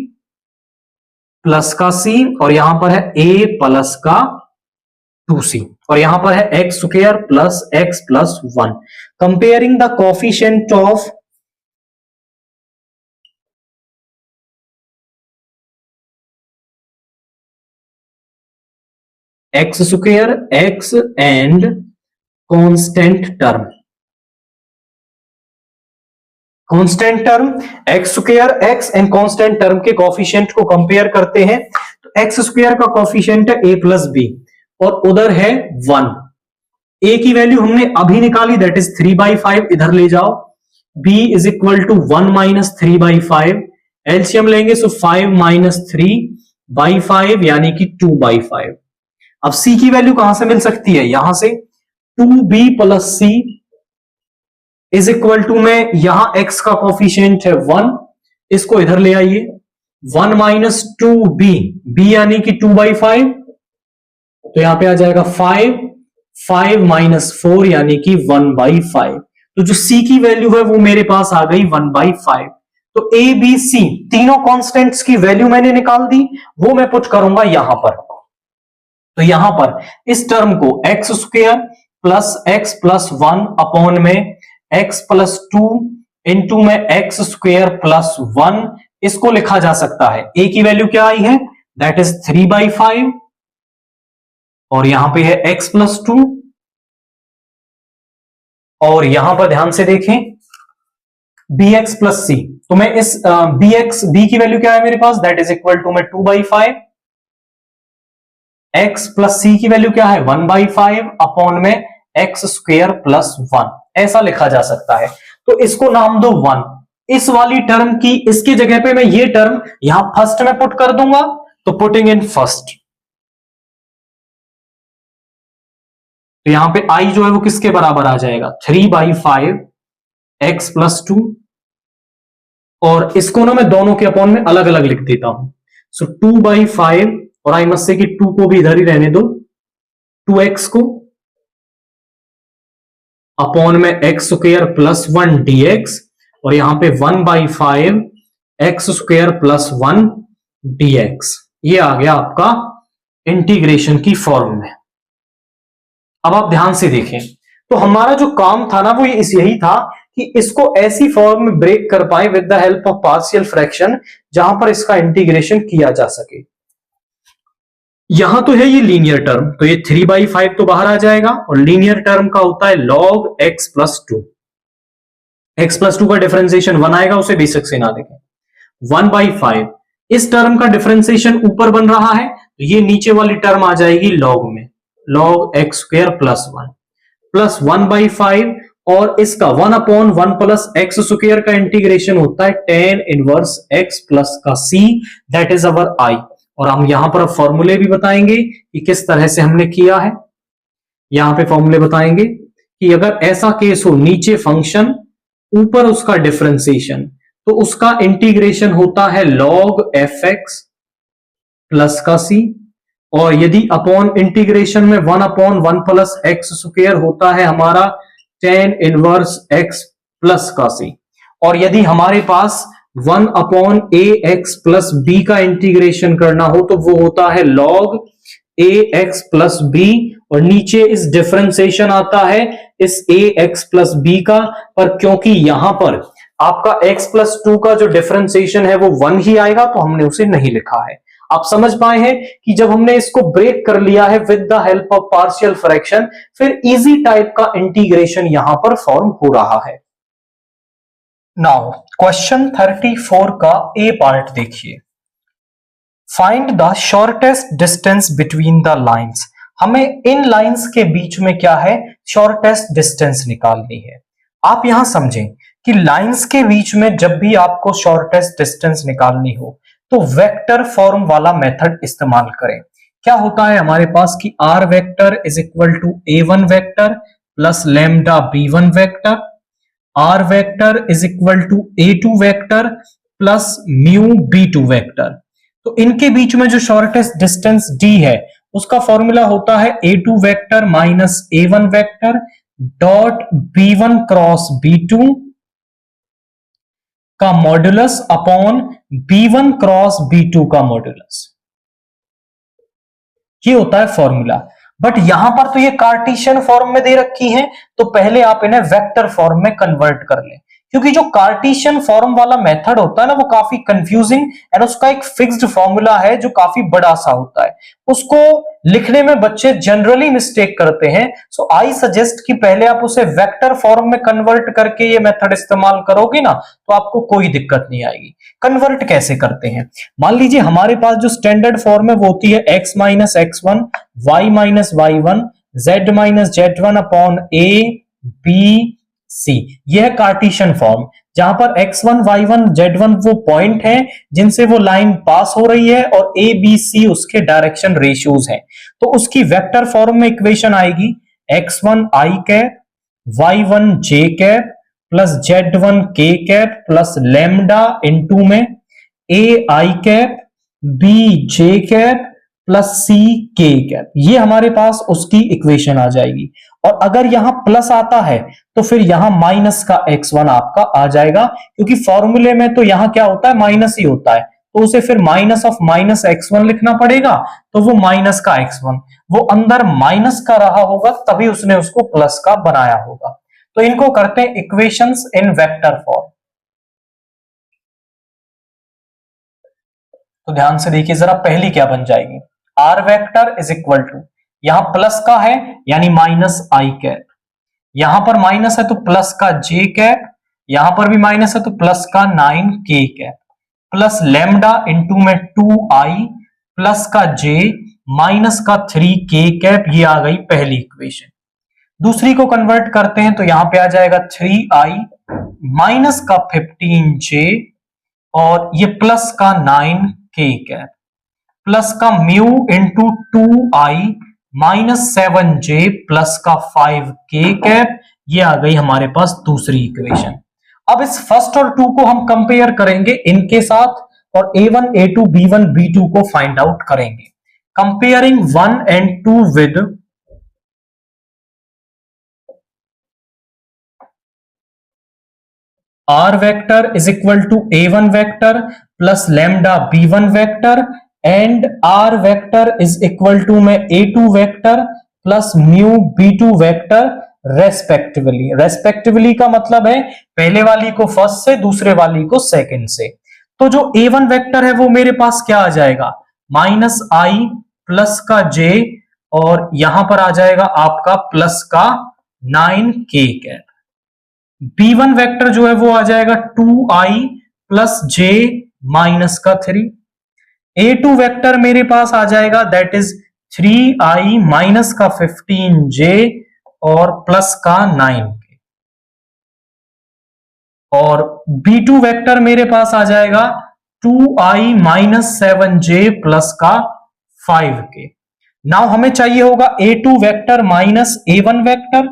प्लस का सी, और यहां पर है ए प्लस का टू सी, और यहां पर है x square plus one. Comparing the coefficient of X square x and constant term, constant term x square x and constant term के कोफिशिएंट को कंपेयर करते हैं। तो एक्स स्क्वायर का कोफिशिएंट है a प्लस बी और उधर है वन, a की वैल्यू हमने अभी निकाली दैट इज 3/5, इधर ले जाओ, b is equal to 1 minus 3/5, LCM लेंगे सो 5 माइनस 3/5 यानी कि 2/5। अब c की वैल्यू कहां से मिल सकती है, यहां से 2b plus c is equal to में यहां x का कोफिशिएंट है 1, इसको इधर ले आइए, 1 माइनस 2b, b यानी कि 2/5, तो यहां पे आ जाएगा 5 माइनस 4 यानी कि 1/5। तो जो c की वैल्यू है वो मेरे पास आ गई 1/5। तो a b c तीनों कांस्टेंट्स की वैल्यू मैंने निकाल दी, वो मैं पुट करूंगा यहां पर। तो यहां पर इस टर्म को x square plus one upon में एक्स प्लस टू इंटू में एक्स स्क्वायर प्लस वन, इसको लिखा जा सकता है, a की वैल्यू क्या आई है दैट इज 3/5, और यहां पे है x प्लस टू, और यहां पर ध्यान से देखें bx प्लस सी, तो मैं इस b की वैल्यू क्या है मेरे पास दैट इज इक्वल टू में 2/5, x प्लस सी की वैल्यू क्या है 1/5 अपॉन में एक्स स्क्वायर प्लस वन, ऐसा लिखा जा सकता है। तो इसको नाम दो वन, इस वाली टर्म की इसकी जगह पे मैं ये टर्म यहां फर्स्ट में पुट कर दूंगा, तो पुटिंग इन फर्स्ट, तो यहां पे i जो है वो किसके बराबर आ जाएगा 3/5 x प्लस टू, और इसको ना मैं दोनों के अपॉन में अलग अलग लिख देता हूं, सो 2/5, और आई मस्ट से कि 2 को भी इधर ही रहने दो, 2x को अपॉन में x square plus one dx, और यहां पे 1/5 x square plus one dx, ये आ गया आपका इंटीग्रेशन की फॉर्म में। अब आप ध्यान से देखें, तो हमारा जो काम था ना वो यही था कि इसको ऐसी फॉर्म में ब्रेक कर पाए with the help of partial fraction जहां पर इसका इंटीग्रेशन किया जा सके। यहां तो है ये लीनियर टर्म, तो ये 3/5 तो बाहर आ जाएगा, और लीनियर टर्म का होता है log x plus to, x plus two का डिफरेंशिएशन 1 आएगा, उसे बेसिक से ना देखें, 1/5 इस टर्म का डिफरेंशिएशन ऊपर बन रहा है, तो ये नीचे वाली टर्म आ जाएगी log में, log x square plus 1 plus 1/5, और इसका 1/1 प्लस एक्स स्क्वायर का इंटीग्रेशन होता है tan इनवर्स x प्लस का c, that is our i, और हम यहां पर अब फॉर्मूले भी बताएंगे कि किस तरह से हमने किया है। यहां पे फॉर्मूले बताएंगे कि अगर ऐसा केस हो, नीचे फंक्शन ऊपर उसका डिफरेंशिएशन, तो उसका इंटीग्रेशन होता है log fx प्लस का c, और यदि अपॉन इंटीग्रेशन में 1/1 प्लस एक्स स्क्वायर होता है हमारा tan इनवर्स x प्लस का c, और यदि हमारे पास 1/ax प्लस b का इंटीग्रेशन करना हो तो वो होता है log ax प्लस b, और नीचे इस डिफरेंशिएशन आता है इस ax प्लस b का, पर क्योंकि यहां पर आपका x प्लस 2 का जो डिफरेंशिएशन है वो 1 ही आएगा तो हमने उसे नहीं लिखा है। आप समझ पाए हैं कि जब हमने इसको ब्रेक कर लिया है with the help of partial fraction, फिर इजी टाइप का इंटीग्रेशन यहां पर फॉर्म हो रहा है। नाउ क्वेश्चन 34 का ए पार्ट देखिए। Find the shortest distance between the lines. हमें इन लाइंस के बीच में क्या है, शॉर्टेस्ट डिस्टेंस निकालनी है। आप यहां समझें कि लाइंस के बीच में जब भी आपको शॉर्टेस्ट डिस्टेंस निकालनी हो तो वेक्टर फॉर्म वाला मेथड इस्तेमाल करें। क्या होता है हमारे पास कि r vector is equal to a1 vector plus lambda b1 vector, r vector is equal to a2 vector plus mu b2 vector. तो इनके बीच में जो शॉर्टेस्ट डिस्टेंस d है उसका फॉर्मूला होता है a2 vector minus a1 vector dot b1 cross b2 का modulus upon b1 cross b2 का मॉड्यूलस। ये होता है फॉर्मूला। बट यहां पर तो ये कार्टेशियन फॉर्म में दे रखी है, तो पहले आप इन्हें वेक्टर फॉर्म में कन्वर्ट कर लें, क्योंकि जो कार्टेशियन फॉर्म वाला मेथड होता है ना वो काफी कंफ्यूजिंग एंड उसका एक फिक्स्ड फॉर्मूला है जो काफी बड़ा सा होता है, उसको लिखने में बच्चे जनरली मिस्टेक करते हैं। सो आई सजेस्ट कि पहले आप उसे वेक्टर फॉर्म में कन्वर्ट करके ये मेथड इस्तेमाल करोगे ना तो आपको कोई दिक्कत नहीं आएगी। कन्वर्ट कैसे करते हैं, मान लीजिए हमारे पास जो स्टैंडर्ड फॉर्म है वो होती है x minus x1 y minus y1 z minus z1 upon a b c। यह है कार्टेशियन फॉर्म जहां पर x1 y1 z1 वो पॉइंट है जिनसे वो लाइन पास हो रही है और a b c उसके डायरेक्शन रेशियोज हैं। तो उसकी वेक्टर फॉर्म में इक्वेशन आएगी x1 i cap y1 j cap plus z1 k cap plus lambda into में a i cap b j cap plus c k cap. ये हमारे पास उसकी इक्वेशन आ जाएगी। और अगर यहां प्लस आता है तो फिर यहां माइनस का x1 आपका आ जाएगा, क्योंकि फॉर्मूले में तो यहां क्या होता है, माइनस ही होता है, तो उसे फिर माइनस ऑफ माइनस x1 लिखना पड़ेगा। तो वो माइनस का x1 वो अंदर माइनस का रहा होगा तभी उसने उसको प्लस का बनाया होगा। तो इनको करते हैं इक्वेशंस इन वेक्टर फॉर्म। तो ध्यान से देखिए जरा, पहली क्या बन जाएगी, r vector is equal to, यहां प्लस का है यानी माइनस आई कैप, यहां पर माइनस है तो प्लस का j कैप, यहां पर भी माइनस है तो प्लस का 9k cap plus lambda into में 2i प्लस का j माइनस का 3k कैप। ये आ गई पहली इक्वेशन। दूसरी को कन्वर्ट करते हैं तो यहां पे आ जाएगा 3i माइनस का 15j और ये प्लस का 9k कैप प्लस का mu into 2i minus 7j plus का 5k कैप। ये आ गई हमारे पास दूसरी इक्वेशन। अब इस फर्स्ट और टू को हम कंपेयर करेंगे इनके साथ और a1 a2 b1 b2 को फाइंड आउट करेंगे। Comparing 1 and 2 with r vector is equal to a1 vector plus lambda b1 vector and r vector is equal to में a2 vector plus mu b2 vector respectively. Respectively का मतलब है पहले वाली को first से, दूसरे वाली को सेकंड से। तो जो a1 वेक्टर है वो मेरे पास क्या आ जाएगा, माइनस आई प्लस का j और यहां पर आ जाएगा आपका प्लस का 9k कैप। b1 वेक्टर जो है वो आ जाएगा 2i प्लस j माइनस का 3। a2 वेक्टर मेरे पास आ जाएगा दैट इज 3i माइनस का 15j और प्लस का 9k। और b2 वेक्टर मेरे पास आ जाएगा 2i माइनस 7j प्लस का 5k। नाउ हमें चाहिए होगा a2 vector minus a1 vector.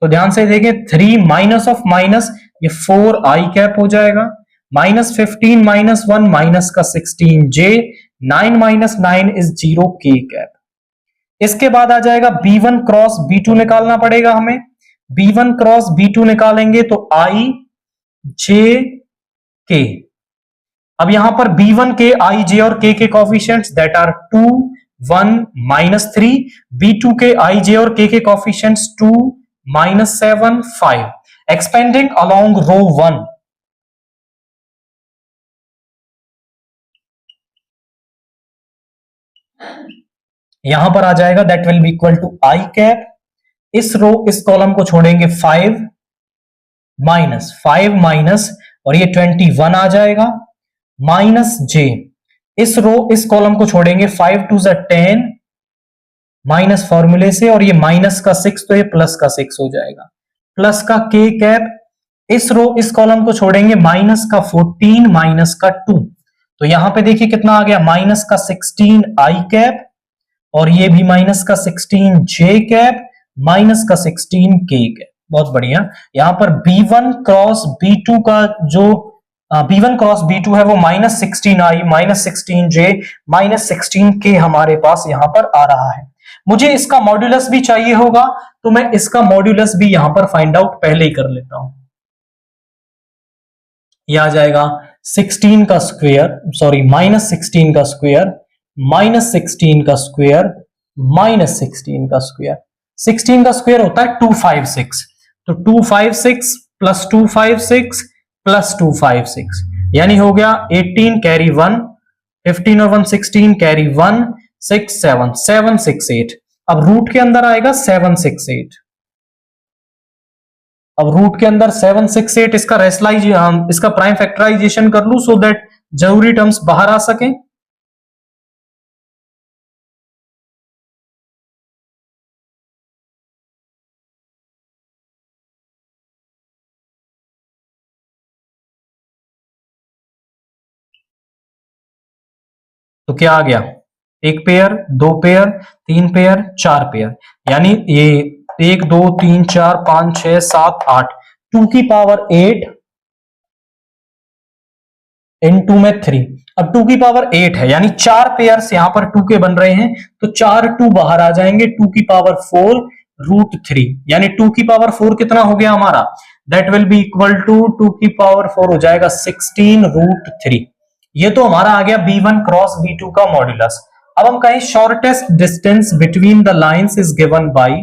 तो ध्यान से देखें, 3 माइनस ऑफ माइनस, ये 4i कैप हो जाएगा, माइनस 15 माइनस 1 माइनस का 16j, 9 minus 9 is 0k cap. इसके बाद आ जाएगा b1 क्रॉस b2 निकालना पड़ेगा हमें। b1 क्रॉस b2 निकालेंगे तो i j k। अब यहां पर b1 के i j और k के coefficients that are 2 1 minus 3, b2 के i j और k के coefficients 2 minus 7 5। Expanding along row 1, यहां पर आ जाएगा that will be equal to i cap. इस रो इस कॉलम को छोड़ेंगे 5 माइनस और ये 21 आ जाएगा, माइनस j। इस रो इस कॉलम को छोड़ेंगे 5 टू 10 माइनस फॉर्मूले से, और ये माइनस का 6 तो ये प्लस का 6 हो जाएगा, प्लस का k कैप। इस रो इस कॉलम को छोड़ेंगे माइनस का 14 माइनस का 2, तो यहां पे देखिए कितना आ गया, माइनस का 16 i कैप, और ये भी माइनस का 16 j कैप, माइनस का 16 k कैप। बहुत बढ़िया। यहां पर b1 क्रॉस b2 का जो b1 क्रॉस b2 है वो minus 16i minus 16j minus 16k हमारे पास यहां पर आ रहा है। मुझे इसका मॉड्यूलस भी चाहिए होगा, तो मैं इसका मॉड्यूलस भी यहां पर फाइंड आउट पहले ही कर लेता हूं। यह आ जाएगा 16 का स्क्वायर, सॉरी माइनस 16 का स्क्वायर, माइनस 16 का स्क्वायर, माइनस 16 का स्क्वायर। 16 का स्क्वायर होता है 256, तो 256 प्लस 256 प्लस 256 यानी हो गया 18 कैरी 1, 15 और 1 16 कैरी 1 6 7 768। अब रूट के अंदर आएगा 768, अब रूट के अंदर 768, इसका रेशनलाइज इसका प्राइम फैक्टराइजेशन कर लूं सो दैट जरूरी टर्म्स बाहर आ सके। तो क्या आ गया, एक पेयर, दो पेयर, तीन पेयर, चार पेयर, यानी ये 1 2 3 4 5 6 7 8, 2 की पावर 8 इनटू में 3। अब 2 की पावर 8 है, यानी चार पेयर्स यहां पर 2 के बन रहे हैं, तो 4 2 बाहर आ जाएंगे, 2 की पावर 4 रूट 3, यानी 2 की पावर 4 कितना हो गया हमारा, that will be equal to 2 की पावर 4 हो जाएगा 16 रूट 3। ये तो हमारा आ गया b1 क्रॉस b2 का मॉड्यूलस। अब हम कहें shortest distance between the lines is given by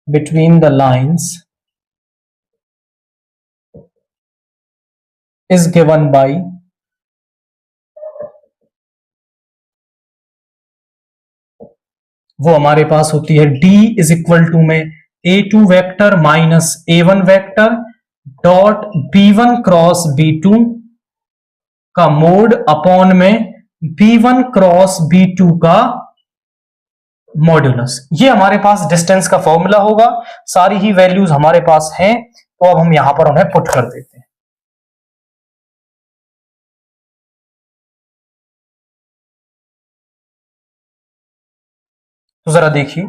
between the lines is given by वो हमारे पास होती है d इज इक्वल टू में a2 vector minus a1 vector dot b1 cross b2 का मोड अपॉन में b1 क्रॉस b2 का modulus. ये हमारे पास डिस्टेंस का फॉर्मूला होगा, सारी ही वैल्यूज हमारे पास हैं, तो अब हम यहां पर उन्हें पुट कर देते हैं। तो जरा देखिए,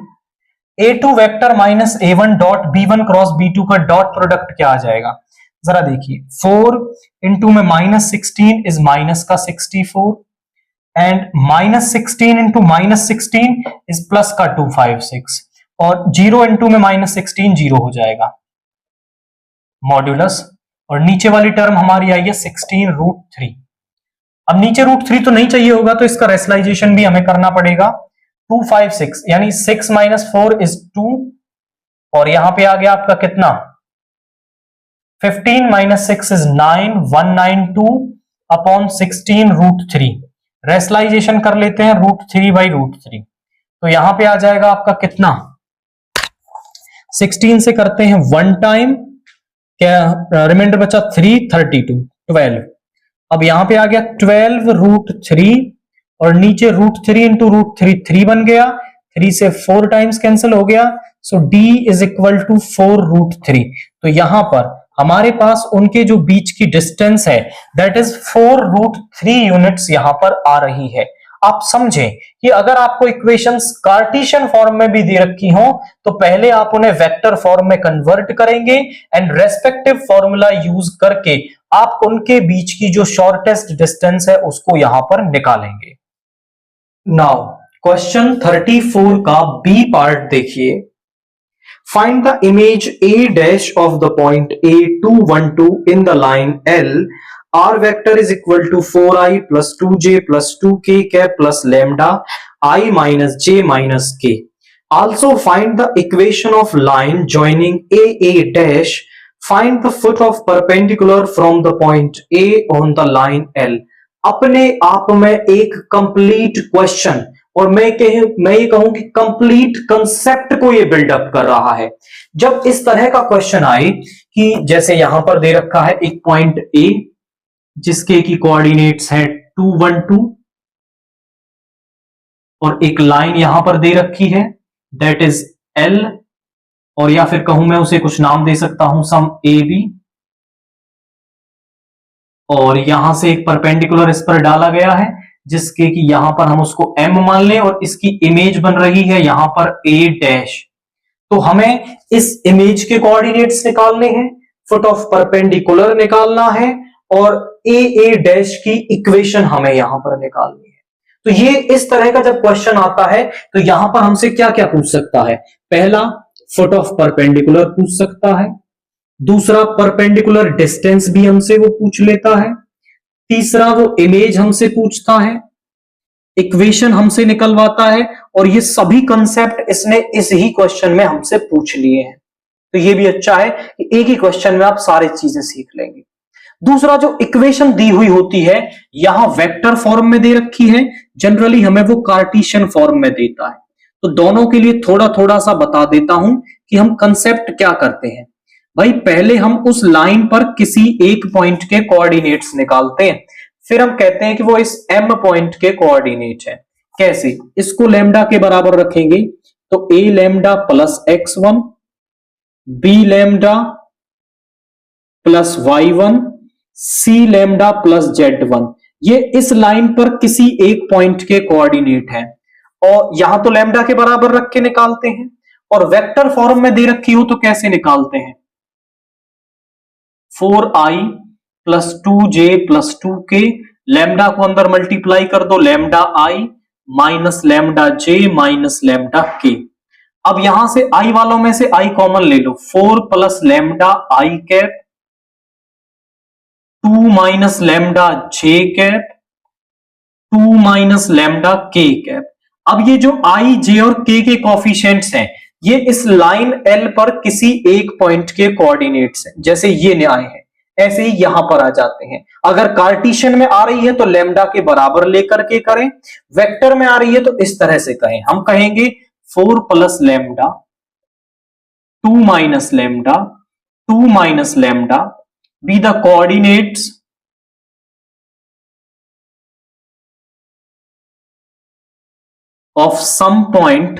a2 vector minus a1 dot b1 cross b2 का डॉट प्रोडक्ट क्या आ जाएगा, जरा देखिए 4 इंटू में माइनस 16 इज माइनस का 64 and minus 16 into minus 16 is plus का 256 और 0 इंटू में माइनस 16 0 हो जाएगा मॉड्यूलस, और नीचे वाली टर्म हमारी आई है 16 रूट 3। अब नीचे रूट 3 तो नहीं चाहिए होगा, तो इसका रेशनलाइजेशन भी हमें करना पड़ेगा। 256 यानी 6 माइनस 4 इज 2, और यहां पे आ गया आपका कितना 15 minus 6 is 9 192 upon 16 root 3। Rationalization कर लेते हैं रूट 3 बाई रूट 3, तो यहां पे आ जाएगा आपका कितना 16 से करते हैं 1 टाइम, क्या रिमाइंडर बचा 3 32 12। अब यहां पे आ गया 12 रूट 3 और नीचे रूट 3 इंटू रूट 3 3 बन गया, 3 से 4 टाइम्स कैंसिल हो गया, सो d इज इक्वल टू 4√3। तो यहां पर हमारे पास उनके जो बीच की डिस्टेंस है दैट इज 4√3 यूनिट्स यहां पर आ रही है। आप समझें कि अगर आपको इक्वेशंस कार्टेशियन फॉर्म में भी दे रखी हो तो पहले आप उन्हें वेक्टर फॉर्म में कन्वर्ट करेंगे एंड रेस्पेक्टिव फॉर्मूला यूज करके आप उनके बीच की जो शॉर्टेस्ट डिस्टेंस है उसको यहां पर निकालेंगे। नाउ क्वेश्चन 34 का बी पार्ट देखिए। Find the image a dash of the point A212 in the line L. R vector is equal to 4i plus 2j plus 2k cap plus lambda I minus j minus k. Also find the equation of line joining AA dash. Find the foot of perpendicular from the point A on the line L. अपने आप में एक complete question और मैं ये कहूं कि complete concept को ये बिल्डअप कर रहा है। जब इस तरह का क्वेश्चन आए कि जैसे यहां पर दे रखा है एक पॉइंट ए जिसके की कोऑर्डिनेट्स है 212 और एक लाइन यहां पर दे रखी है दैट इज एल, और या फिर कहूं मैं उसे कुछ नाम दे सकता हूं सम ए बी, और यहां से एक परपेंडिकुलर इस पर डाला गया है जिसके कि यहां पर हम उसको m मान लें और इसकी इमेज बन रही है यहां पर a डैश। तो हमें इस इमेज के कोऑर्डिनेट्स निकालने हैं, फुट ऑफ परपेंडिकुलर निकालना है और a डैश की इक्वेशन हमें यहां पर निकालनी है। तो ये इस तरह का जब क्वेश्चन आता है तो यहां पर हमसे क्या क्या पूछ सकता है, पहला फुट ऑफ परपेंडिकुलर पूछ सकता है, दूसरा परपेंडिकुलर डिस्टेंस भी हमसे वो पूछ लेता है, तीसरा वो इमेज हमसे पूछता है, इक्वेशन हमसे निकलवाता है, और ये सभी कंसेप्ट इसने इस ही क्वेश्चन में हमसे पूछ लिए हैं। तो ये भी अच्छा है कि एक ही क्वेश्चन में आप सारी चीजें सीख लेंगे। दूसरा जो इक्वेशन दी हुई होती है यहां वेक्टर फॉर्म में दे रखी है, जनरली हमें वो कार्टेशियन फॉर्म में देता है। तो दोनों के लिए थोड़ा थोड़ा सा बता देता हूं कि हम कंसेप्ट क्या करते हैं। भाई पहले हम उस लाइन पर किसी एक पॉइंट के कोऑर्डिनेट्स निकालते हैं, फिर हम कहते हैं कि वो इस m पॉइंट के कोऑर्डिनेट है। कैसे, इसको लैम्डा के बराबर रखेंगे तो a lambda plus x1, b lambda plus y1, c lambda plus z1, ये इस लाइन पर किसी एक पॉइंट के कोऑर्डिनेट है। और यहां तो लैम्डा के बराबर रख के निकालते हैं, और वेक्टर फॉर्म में दे रखी हो तो कैसे निकालते हैं, 4i plus 2j plus 2k, lambda को अंदर मल्टीप्लाई कर दो, lambda i minus lambda j minus lambda k। अब यहां से i वालों में से i कॉमन ले लो, 4 plus lambda i cap, 2 minus lambda j cap, 2 minus lambda k cap. अब ये जो i, j और k के कोफिशिएंट्स हैं ये इस लाइन L पर किसी एक पॉइंट के कोऑर्डिनेट्स हैं। जैसे ये आए हैं ऐसे ही यहां पर आ जाते हैं। अगर कार्टेशियन में आ रही है तो लैम्डा के बराबर लेकर के करें, वेक्टर में आ रही है तो इस तरह से कहें, हम कहेंगे 4 plus lambda 2 minus lambda 2 minus lambda be the coordinates of some point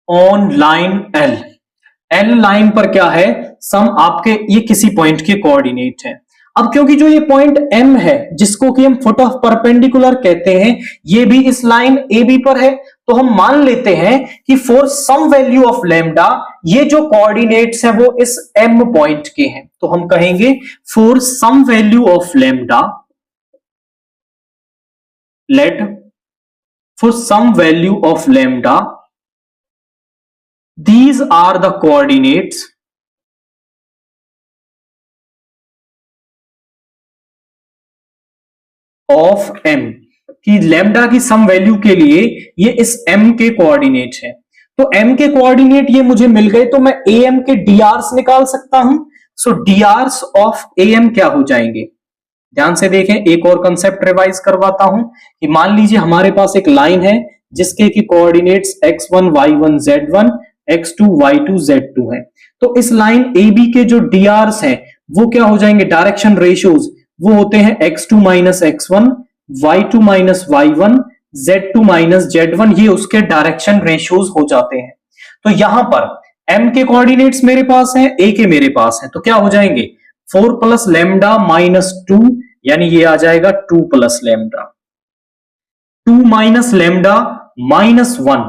on line L। L line पर क्या है, सम आपके ये किसी पॉइंट के कोऑर्डिनेट है। अब क्योंकि जो ये पॉइंट M है जिसको कि हम फुट ऑफ परपेंडिकुलर कहते हैं ये भी इस लाइन AB पर है, तो हम मान लेते हैं कि for some value of lambda ये जो कोऑर्डिनेट्स हैं वो इस M पॉइंट के हैं। तो हम कहेंगे for some value of lambda, let for some value of lambda these are the coordinates of m, कि लैम्डा की सम वैल्यू के लिए ये इस m के कोऑर्डिनेट है। तो m के कोऑर्डिनेट ये मुझे मिल गए तो मैं am के drs निकाल सकता हूं। सो drs ऑफ am क्या हो जाएंगे, ध्यान से देखें, एक और कंसेप्ट रिवाइज करवाता हूं कि मान लीजिए हमारे पास एक लाइन है जिसके की coordinates x1 y1 z1 x2 y2 z2 है। तो इस लाइन AB के जो drs हैं वो क्या हो जाएंगे, डायरेक्शन रेशियोज, वो होते हैं x2 minus x1, y2 minus y1, z2 minus z1, ये उसके डायरेक्शन रेशियोज हो जाते हैं। तो यहां पर m के कोऑर्डिनेट्स मेरे पास हैं, a के मेरे पास हैं, तो क्या हो जाएंगे 4 प्लस लैम्डा माइनस 2, यानी ये आ जाएगा 2 plus lambda, 2 minus lambda minus 1,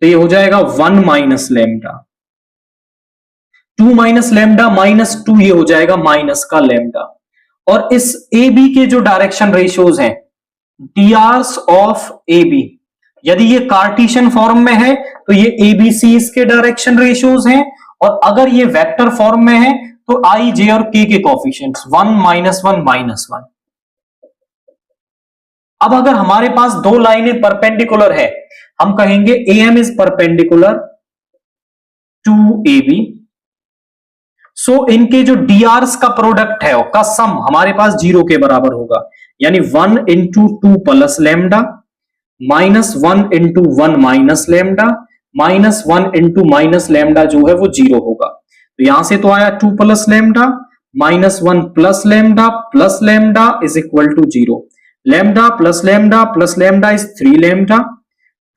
तो ये हो जाएगा 1 minus lambda, 2 minus lambda minus 2, ये हो जाएगा माइनस का लैम्डा। और इस ए बी के जो डायरेक्शन रेशियोज हैं, डीआरस ऑफ ए बी, यदि ये कार्टेशियन फॉर्म में है तो ये एबीसी इसके डायरेक्शन रेशियोज हैं, और अगर ये वेक्टर फॉर्म में है तो आई जे और के कोएफिशिएंट्स 1 माइनस 1 माइनस 1। अब अगर हमारे पास दो लाइनें परपेंडिकुलर है, हम कहेंगे a m is perpendicular to a b, so इनके जो डीआरस का प्रोडक्ट है का सम हमारे पास 0 के बराबर होगा, यानी 1 into 2 plus lambda minus 1 into 1 minus lambda minus 1 into minus lambda जो है वो 0 होगा। तो यहां से तो आया 2 plus lambda minus 1 plus lambda is equal to 0, lambda plus lambda is 3 lambda,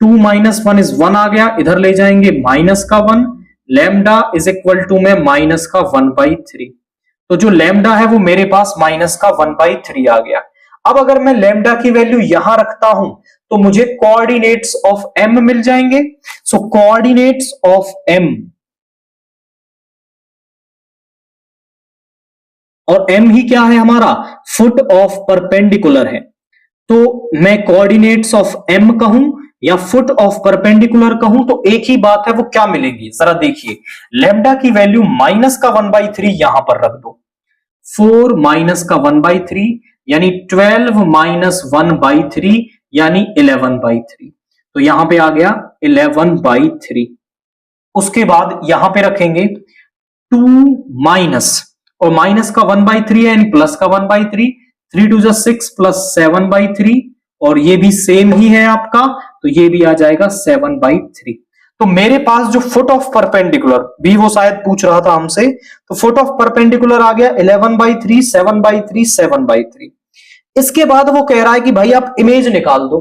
2 minus 1 is 1 आ गया, इधर ले जाएंगे माइनस का 1, लैम्डा इज इक्वल टू में माइनस का 1/3, तो जो लैम्डा है वो मेरे पास माइनस का 1/3 आ गया। अब अगर मैं लैम्डा की वैल्यू यहां रखता हूं तो मुझे कोऑर्डिनेट्स ऑफ एम मिल जाएंगे। सो कोऑर्डिनेट्स ऑफ एम, और एम ही क्या है हमारा फुट ऑफ परपेंडिकुलर है, तो मैं कोऑर्डिनेट्स ऑफ एम कहूं या फुट ऑफ परपेंडिकुलर कहूं तो एक ही बात है, वो क्या मिलेगी जरा देखिए, लैम्डा की वैल्यू माइनस का 1/3 यहां पर रख दो, 4 माइनस का 1/3 यानी 12 माइनस 1/3 यानी 11/3, तो यहां पे आ गया 11/3। उसके बाद यहां पे रखेंगे 2 माइनस, और माइनस का 1/3 है यानी प्लस का 1/3, 3 टू 6 प्लस 7/3, और ये भी सेम ही है आपका, तो ये भी आ जाएगा 7/3। तो मेरे पास जो फुट ऑफ परपेंडिकुलर भी वो शायद पूछ रहा था हमसे, तो फुट ऑफ परपेंडिकुलर आ गया 11/3 7/3 7/3। इसके बाद वो कह रहा है कि भाई आप इमेज निकाल दो।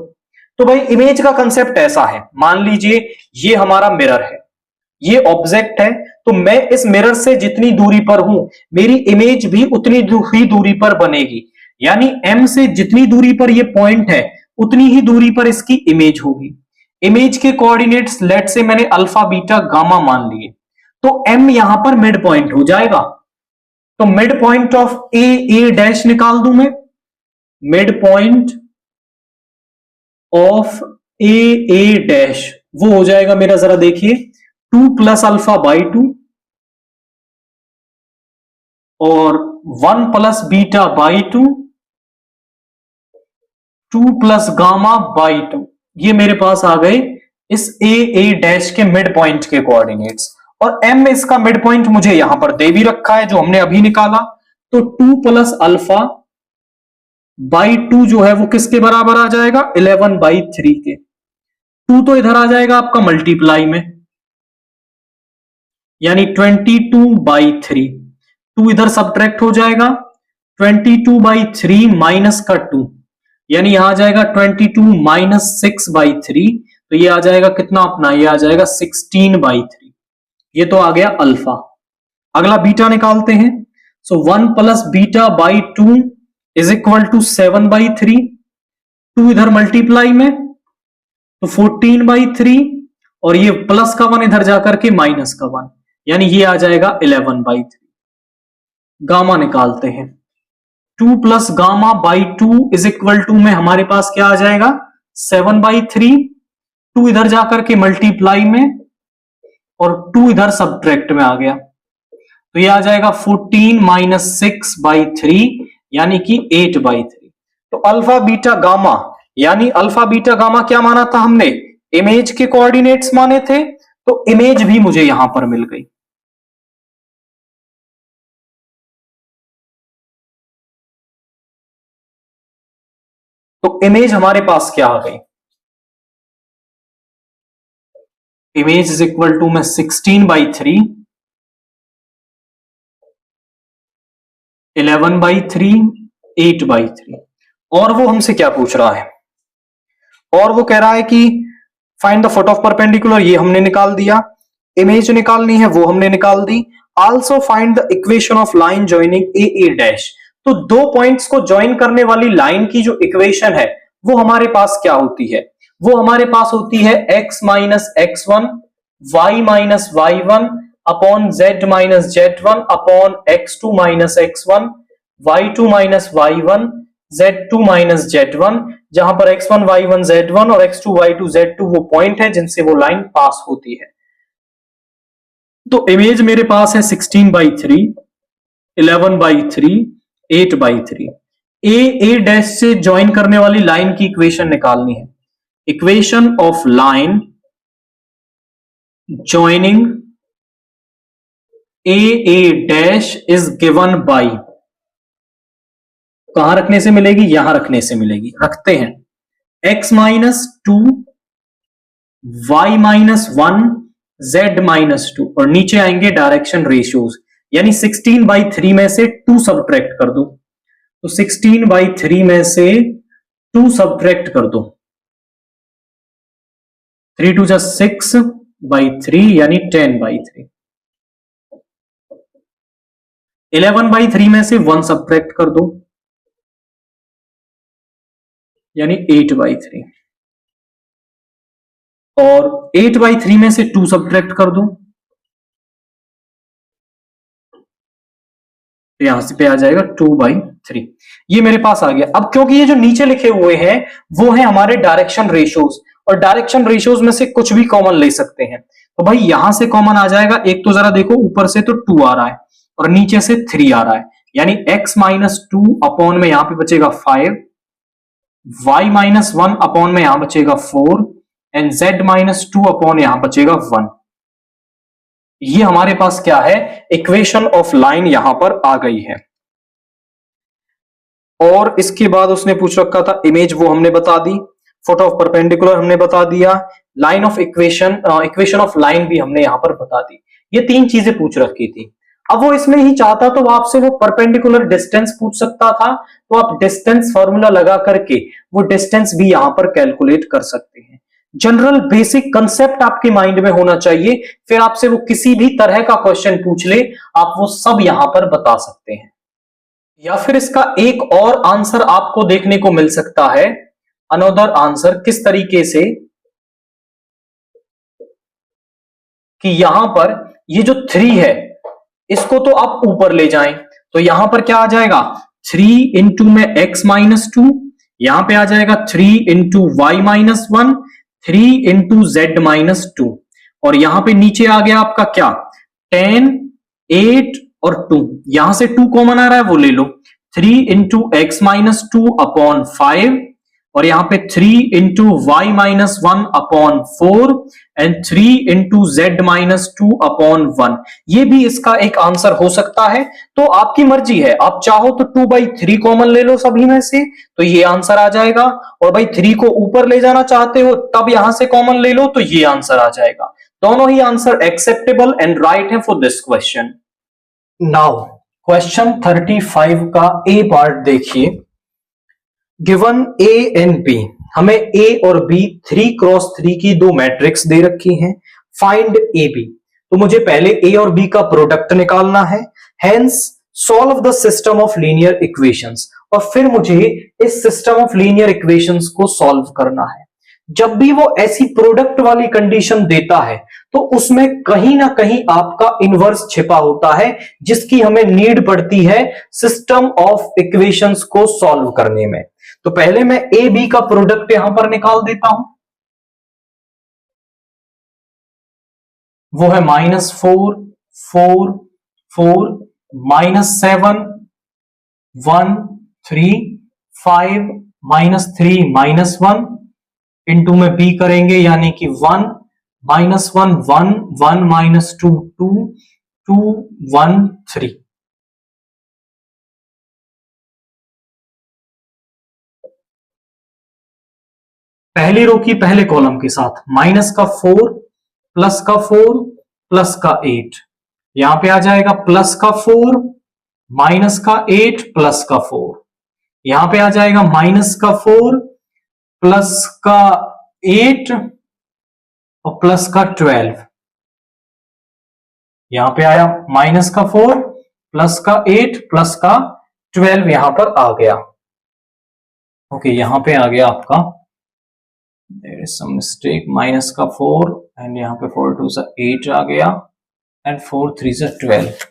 तो भाई इमेज का कंसेप्ट ऐसा है, मान लीजिए ये हमारा मिरर है, ये ऑब्जेक्ट है, तो मैं इस मिरर से जितनी दूरी पर हूं मेरी इमेज भी उतनी ही दूरी पर बनेगी, यानी एम से जितनी दूरी पर ये पॉइंट है उतनी ही दूरी पर इसकी इमेज होगी। इमेज के कोऑर्डिनेट्स लेट से मैंने अल्फा बीटा गामा मान लिए, तो एम यहां पर मिड पॉइंट हो जाएगा, तो mid point of A dash निकाल दूं मैं, mid point of A dash वो हो जाएगा मेरा, जरा देखिए 2 प्लस अल्फा बाई 2 और 1 plus beta by 2, 2 plus gamma by 2, ये मेरे पास आ गए इस ए डैश के मिड पॉइंट के कोऑर्डिनेट्स, और एम इसका मिड पॉइंट मुझे यहां पर दे भी रखा है जो हमने अभी निकाला, तो 2 प्लस अल्फा बाई 2 जो है वो किसके बराबर आ जाएगा 11/3 के, 2 तो इधर आ जाएगा आपका मल्टीप्लाई में, यानी 22/3, 2 इधर सब्ट्रैक्ट हो जाएगा, 22/3 माइनस का 2, यानी यहां आ जाएगा 22 माइनस 6/3, तो ये आ जाएगा कितना अपना, ये आ जाएगा 16/3, ये तो आ गया अल्फा। अगला बीटा निकालते हैं, so 1 plus beta by 2 is equal to 7/3, 2 इधर मल्टीप्लाई में तो 14/3, और ये प्लस का 1 इधर जाकर के माइनस का 1, यानी ये आ जाएगा 11/3। गामा निकालते हैं, 2 plus gamma by 2 is equal to में हमारे पास क्या आ जाएगा 7/3, 2 इधर जाकर के मल्टीप्लाई में और 2 इधर सब्ट्रैक्ट में आ गया, तो ये आ जाएगा 14 माइनस 6/3 यानी कि 8/3। तो अल्फा बीटा गामा, यानी अल्फा बीटा गामा क्या माना था हमने, इमेज के कोऑर्डिनेट्स माने थे, तो इमेज भी मुझे यहां पर मिल गई। तो इमेज हमारे पास क्या आ गई, इमेज इज इक्वल टू में 16/3 11/3, 8/3। और वो हमसे क्या पूछ रहा है, और वो कह रहा है कि find the foot of perpendicular, ये हमने निकाल दिया। इमेज निकालनी है, वो हमने निकाल दी। Also find the equation of line joining a a dash. तो दो पॉइंट्स को ज्वाइन करने वाली लाइन की जो इक्वेशन है वो हमारे पास क्या होती है, वो हमारे पास होती है x minus x1 y minus y1 upon z minus z1 upon x2 minus x1 y2 minus y1 z2 minus z1, जहां पर x1 y1 z1 और x2 y2 z2 वो पॉइंट है जिनसे वो लाइन पास होती है। तो इमेज मेरे पास है 16/3, 11/3, 8/3। ए डैश से ज्वाइन करने वाली लाइन की इक्वेशन निकालनी है। Equation of line joining A dash is given by, कहां रखने से मिलेगी, यहां रखने से मिलेगी। रखते हैं x minus 2 y minus 1 z minus 2 और नीचे आएंगे डायरेक्शन रेशियोज, यानी 16/3 में से 2 सब्ट्रैक्ट कर दो। तो 16/3 में से 2 सब्ट्रैक्ट कर दो, 3 2 6/3 यानी 10/3। 11/3 में से 1 सब्ट्रैक्ट कर दो यानी 8/3 और 8/3 में से 2 सब्ट्रैक्ट कर दो, तो यहां से पे आ जाएगा 2/3। ये मेरे पास आ गया। अब क्योंकि ये जो नीचे लिखे हुए हैं वो है हमारे डायरेक्शन रेशियोज, और डायरेक्शन रेशियोज में से कुछ भी कॉमन ले सकते हैं। तो भाई यहां से कॉमन आ जाएगा, एक तो जरा देखो ऊपर से तो 2 आ रहा है और नीचे से 3 आ रहा है, यानी x माइनस 2 अपॉन में यहां पे बचेगा 5, y माइनस 1 अपॉन में यहां बचेगा 4 एंड z माइनस 2 अपॉन यहां बचेगा 1। ये हमारे पास क्या है, इक्वेशन ऑफ लाइन यहां पर आ गई है। और इसके बाद उसने पूछ रखा था इमेज, वो हमने बता दी। फुट ऑफ परपेंडिकुलर हमने बता दिया। Line of equation of line भी हमने यहां पर बता दी। ये 3 चीजें पूछ रखी थी। अब वो इसमें ही चाहता तो आपसे वो परपेंडिकुलर डिस्टेंस पूछ सकता था, तो आप डिस्टेंस फॉर्मूला लगा करके वो डिस्टेंस भी यहां पर कैलकुलेट कर सकते हैं। जनरल बेसिक कंसेप्ट आपके माइंड में होना चाहिए, फिर आपसे वो किसी भी तरह का क्वेश्चन पूछ ले आप वो सब यहां पर बता सकते हैं। या फिर इसका एक और आंसर आपको देखने को मिल सकता है, अनदर आंसर, किस तरीके से कि यहां पर ये जो 3 है इसको तो आप ऊपर ले जाएं, तो यहां पर क्या आ जाएगा, 3 इंटू में x माइनस 2, यहां पे आ जाएगा 3 into y minus 1, 3 into z minus 2, और यहां पे नीचे आ गया आपका क्या, 10, 8 और 2, यहां से 2 कॉमन आ रहा है वो ले लो, 3 इंटू एक्स माइनस 2 अपॉन 5, और यहां पे 3 into y minus 1 upon 4 and 3 into z minus 2 upon 1। ये भी इसका एक आंसर हो सकता है। तो आपकी मर्जी है, आप चाहो तो 2/3 कॉमन ले लो सभी में से, तो ये आंसर आ जाएगा, और भाई 3 को ऊपर ले जाना चाहते हो तब यहां से कॉमन ले लो तो ये आंसर आ जाएगा। दोनों ही आंसर एक्सेप्टेबल एंड राइट है for this question. Now question 35 का ए पार्ट देखिए। गिवन ए एंड बी, हमें ए और बी 3x3 की 2 मैट्रिक्स दे रखी हैं। फाइंड ए बी, तो मुझे पहले ए और बी का प्रोडक्ट निकालना है। Hence solve the system of linear equations, और फिर मुझे इस सिस्टम ऑफ लीनियर इक्वेशंस को सॉल्व करना है। जब भी वो ऐसी प्रोडक्ट वाली कंडीशन देता है तो उसमें कहीं ना कहीं आपका इनवर्स छिपा होता है, जिसकी हमें नीड पड़ती है सिस्टम ऑफ इक्वेशंस को सॉल्व करने में। तो पहले मैं ए बी का प्रोडक्ट यहां पर निकाल देता हूं, वो है -4 4 4 -7 1 3 5 -3 -1 इनटू में बी करेंगे, यानी कि 1 -1 1 1 -2 2 2 1 3। पहली रो की पहले कॉलम के साथ माइनस का 4 प्लस का 4 प्लस का 8, यहां पे आ जाएगा प्लस का 4 माइनस का 8 प्लस का 4, यहां पे आ जाएगा माइनस का 4 प्लस का 8 और प्लस का 12, यहां पे आया माइनस का 4 प्लस का 8 प्लस का 12, यहां पर आ गया। ओके, यहां पे आ गया आपका, there is some mistake, minus का 4 एंड यहां पे 4 2 सा 8 आ गया एंड 4 3 सा 12।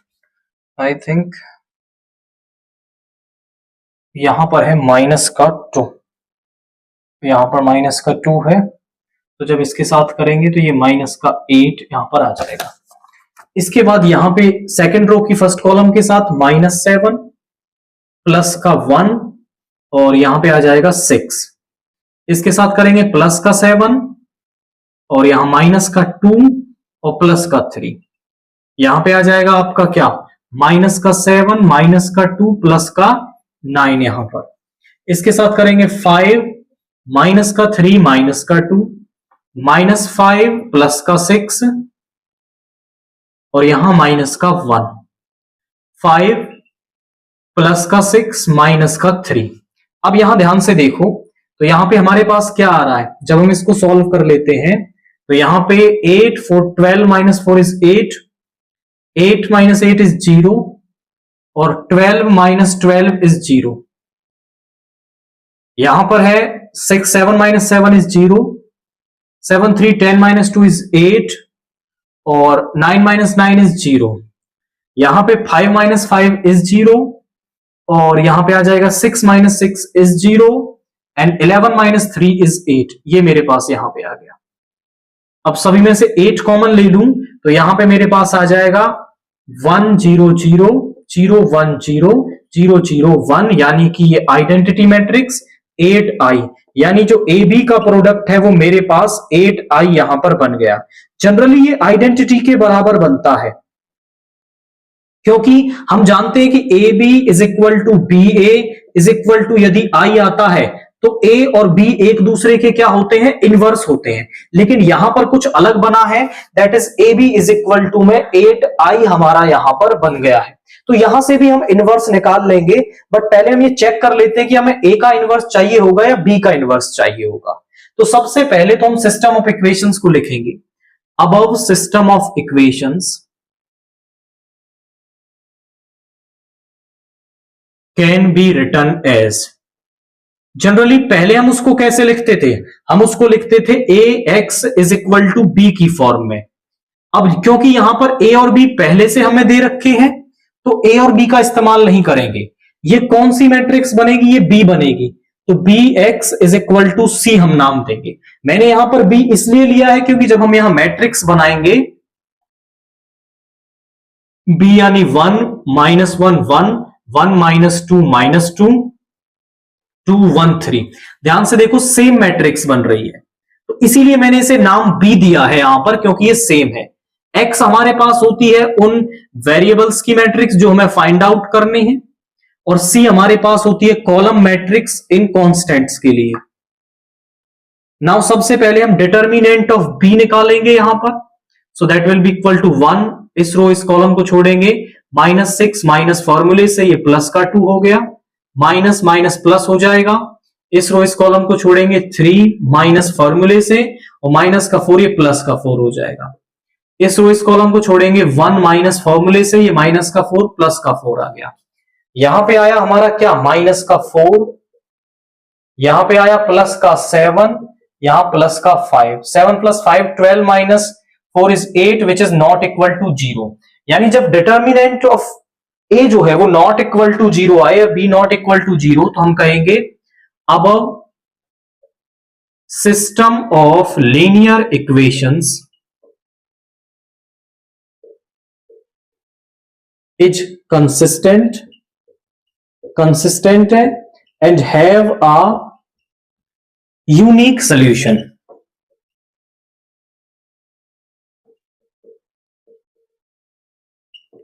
आई थिंक यहां पर है माइनस का 2, यहां पर माइनस का 2 है, तो जब इसके साथ करेंगे तो ये माइनस का 8 यहां पर आ जाएगा। इसके बाद यहां पे सेकंड रो की फर्स्ट कॉलम के साथ -7 प्लस का 1 और यहां पे आ जाएगा 6, इसके साथ करेंगे प्लस का 7 और यहां माइनस का 2 और प्लस का 3, यहां पे आ जाएगा आपका क्या, माइनस का 7 माइनस का 2 प्लस का 9, यहां पर इसके साथ करेंगे 5 माइनस का 3 माइनस का 2 -5 प्लस का 6 और यहां माइनस का 1, 5 प्लस का 6 माइनस का 3। अब यहां ध्यान से देखो तो यहां पे हमारे पास क्या आ रहा है, जब हम इसको सॉल्व कर लेते हैं तो यहां पे 8 4 12 माइनस 4 इज 8, 8 माइनस 8 इज 0 और 12 माइनस 12 इज 0। यहां पर है 6 7 माइनस 7 इज 0, 7 3 10 माइनस 2 इज 8 और 9 माइनस 9 इज 0। यहां पे 5 माइनस 5 इज 0 और यहां पे आ जाएगा 6 minus 6 is 0 and 11 minus 3 is 8, ये मेरे पास यहां पे आ गया। अब सभी में से 8 कॉमन ले लूं तो यहां पे मेरे पास आ जाएगा 1 0 0 0 1 0 0 0 1, यानी कि ये आइडेंटिटी मैट्रिक्स 8i, यानी जो ए बी का प्रोडक्ट है वो मेरे पास 8i यहां पर बन गया। जनरली ये आइडेंटिटी के बराबर बनता है क्योंकि हम जानते हैं कि A B is equal to B A is equal to, यदि आई आता है तो ए और बी एक दूसरे के क्या होते हैं, इनवर्स होते हैं। लेकिन यहां पर कुछ अलग बना है, that is A B is equal to में 8i हमारा यहां पर बन गया है। तो यहां से भी हम इनवर्स निकाल लेंगे, बट पहले हम ये चेक कर लेते हैं कि हमें ए का इनवर्स चाहिए होगा या बी का इनवर्स चाहिए होगा। तो सबसे पहले तो हम सिस्टम ऑफ इक्वेशंस को लिखेंगे। Above system of equations can be written as, generally पहले हम उसको कैसे लिखते थे, हम उसको लिखते थे a x is equal to b की फॉर्म में। अब क्योंकि यहां पर ए और बी पहले से हमें दे रखे हैं तो ए और बी का इस्तेमाल नहीं करेंगे। ये कौन सी मैट्रिक्स बनेगी, ये बी बनेगी, तो b x is equal to c हम नाम देंगे। मैंने यहां पर बी इसलिए लिया है क्योंकि जब हम यहां मैट्रिक्स बनाएंगे बी यानी 1 -1 1 1 -2 -2 2 1 3, ध्यान से देखो सेम मैट्रिक्स बन रही है, तो इसीलिए मैंने इसे नाम बी दिया है यहां पर क्योंकि ये सेम है। एक्स हमारे पास होती है उन वेरिएबल्स की मैट्रिक्स जो हमें फाइंड आउट करने हैं और सी हमारे पास होती है कॉलम मैट्रिक्स इन कांस्टेंट्स के लिए। नाउ सबसे पहले हम डिटर्मिनेंट ऑफ बी निकालेंगे यहां पर, so that will be equal to 1, इस रो इस कॉलम को छोड़ेंगे, -6 माइनस फॉर्मूले से ये प्लस का 2 हो गया, माइनस माइनस प्लस हो जाएगा, इस रो इस कॉलम को छोड़ेंगे 3 माइनस फॉर्मूले से और माइनस का 4 ये प्लस का 4 हो जाएगा, इस रो इस कॉलम को छोड़ेंगे 1 माइनस फॉर्मूले से, ये माइनस का 4 प्लस का 4 आ गया। यहां पे आया हमारा क्या, माइनस का 4, यहां पे आया प्लस का 7, यहां प्लस का 5, 7 plus 5 12 minus 4 is 8 which is not equal to 0। यानी जब डिटर्मिनेंट ऑफ ए जो है वो नॉट इक्वल टू 0 आए या बी नॉट इक्वल टू 0 तो हम कहेंगे अब system of linear equations is consistent है and have a unique solution.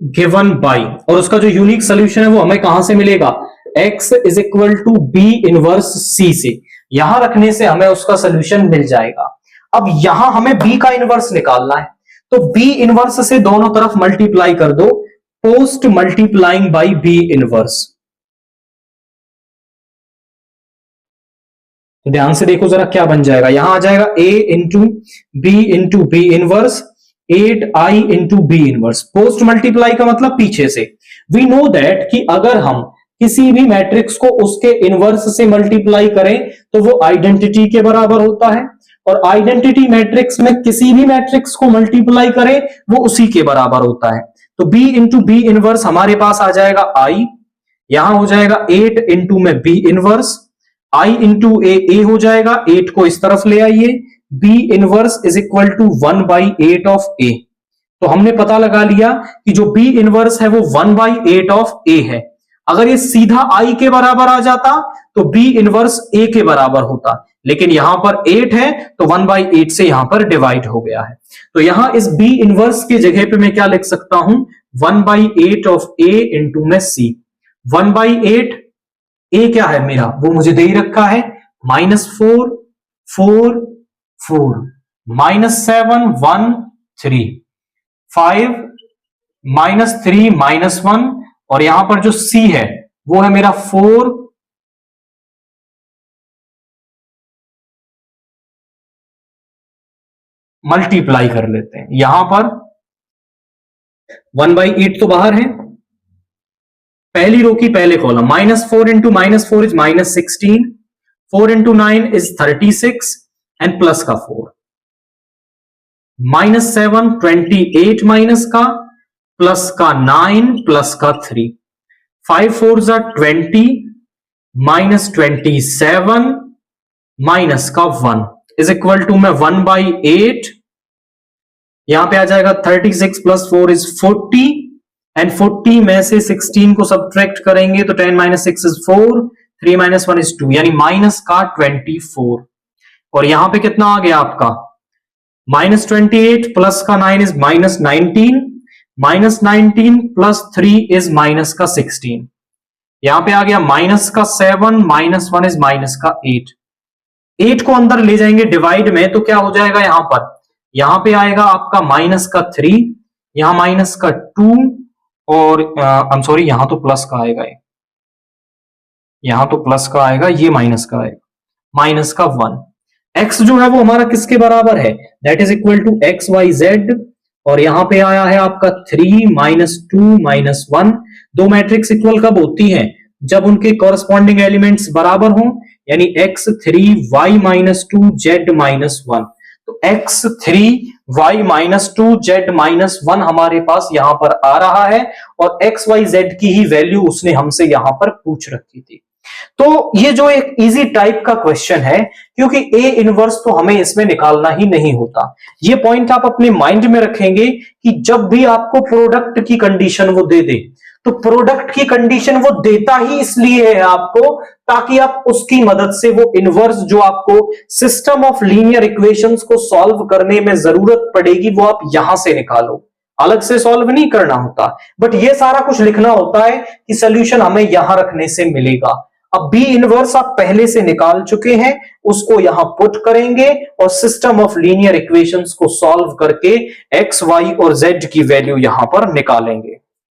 Given by, और उसका जो यूनिक सोल्यूशन है वो हमें कहां से मिलेगा, x is equal to b inverse c से, यहां रखने से हमें उसका सोल्यूशन मिल जाएगा। अब यहां हमें b का इनवर्स निकालना है, तो b इनवर्स से दोनों तरफ मल्टीप्लाई कर दो, post multiplying by B inverse. तो ध्यान से देखो जरा क्या बन जाएगा, यहां आ जाएगा a into B inverse 8i into B inverse. Post multiply का मतलब पीछे से। वी नो दैट कि अगर हम किसी भी मैट्रिक्स को उसके इनवर्स से मल्टीप्लाई करें तो वो आइडेंटिटी के बराबर होता है, और आइडेंटिटी मैट्रिक्स में किसी भी मैट्रिक्स को मल्टीप्लाई करें वो उसी के बराबर होता है। तो b इंटू बी इनवर्स हमारे पास आ जाएगा i, यहां हो जाएगा 8 इंटू में B inverse, i into A हो जाएगा, 8 को इस तरफ ले आइए, b inverse is equal to 1/8 of a। तो हमने पता लगा लिया कि जो b इनवर्स है वो 1/8 ऑफ a है। अगर ये सीधा i के बराबर आ जाता तो b इनवर्स a के बराबर होता, लेकिन यहां पर 8 है तो 1/8 से यहां पर डिवाइड हो गया है। तो यहां इस b इनवर्स के जगह पे मैं क्या लिख सकता हूं, 1/8 ऑफ a इंटू में c। 1/8 a क्या है मेरा, वो मुझे दे ही रखा है, -4 4 4 -7 1 3 5 -3 -1, और यहां पर जो c है वो है मेरा 4 मल्टीप्लाई कर लेते हैं। यहां पर 1/8 तो बाहर है, पहली रो की पहले column, -4 into -4 is -16, 4 into 9 is 36 and plus का 4, -7 28 माइनस का, प्लस का 9 प्लस का 3, 5 4 20 -27 माइनस का 1 इज इक्वल टू में 1/8, यहां पे आ जाएगा 36 प्लस 4 इज 40, एंड 40 में से 16 को सब्ट्रैक्ट करेंगे तो 10 - 6 इज 4, 3 - 1 इज 2, यानी माइनस का 24। और यहां पे कितना आ गया आपका, -28 प्लस का 9 इज -19, -19 प्लस 3 इज माइनस का 16, यहां पे आ गया माइनस का 7, -1 इज माइनस का 8। 8 को अंदर ले जाएंगे डिवाइड में तो क्या हो जाएगा, यहां पे आएगा आपका माइनस का 3, यहां माइनस का 2, और आई एम सॉरी यहां तो प्लस का आएगा, यहां तो प्लस का आएगा, ये माइनस का आएगा, माइनस का 1। x जो है वो हमारा किसके बराबर है, that is equal to XYZ, और यहां पे आया है आपका 3 -2 -1। दो मैट्रिक्स इक्वल कब होती हैं, जब उनके कॉरस्पॉन्डिंग एलिमेंट्स बराबर हों, यानी x3 y -2 z -1। तो x3 y -2 z -1 हमारे पास यहां पर आ रहा है, और XYZ की ही वैल्यू उसने हमसे यहां पर पूछ रखी थी। तो ये जो एक इजी टाइप का क्वेश्चन है, क्योंकि A इनवर्स तो हमें इसमें निकालना ही नहीं होता। ये पॉइंट आप अपने माइंड में रखेंगे कि जब भी आपको प्रोडक्ट की कंडीशन वो दे दे, तो प्रोडक्ट की कंडीशन वो देता ही इसलिए है आपको, ताकि आप उसकी मदद से वो इनवर्स जो आपको सिस्टम ऑफ लीनियर इक्वेशंस को सॉल्व करने में जरूरत पड़ेगी वो आप यहां से निकालो, अलग से सॉल्व नहीं करना होता। बट ये सारा कुछ लिखना होता है कि सोल्यूशन हमें यहां रखने से मिलेगा। अब बी इनवर्स आप पहले से निकाल चुके हैं, उसको यहां पुट करेंगे और सिस्टम ऑफ लीनियर इक्वेशंस को सॉल्व करके एक्स, वाई और जेड की वैल्यू यहां पर निकालेंगे।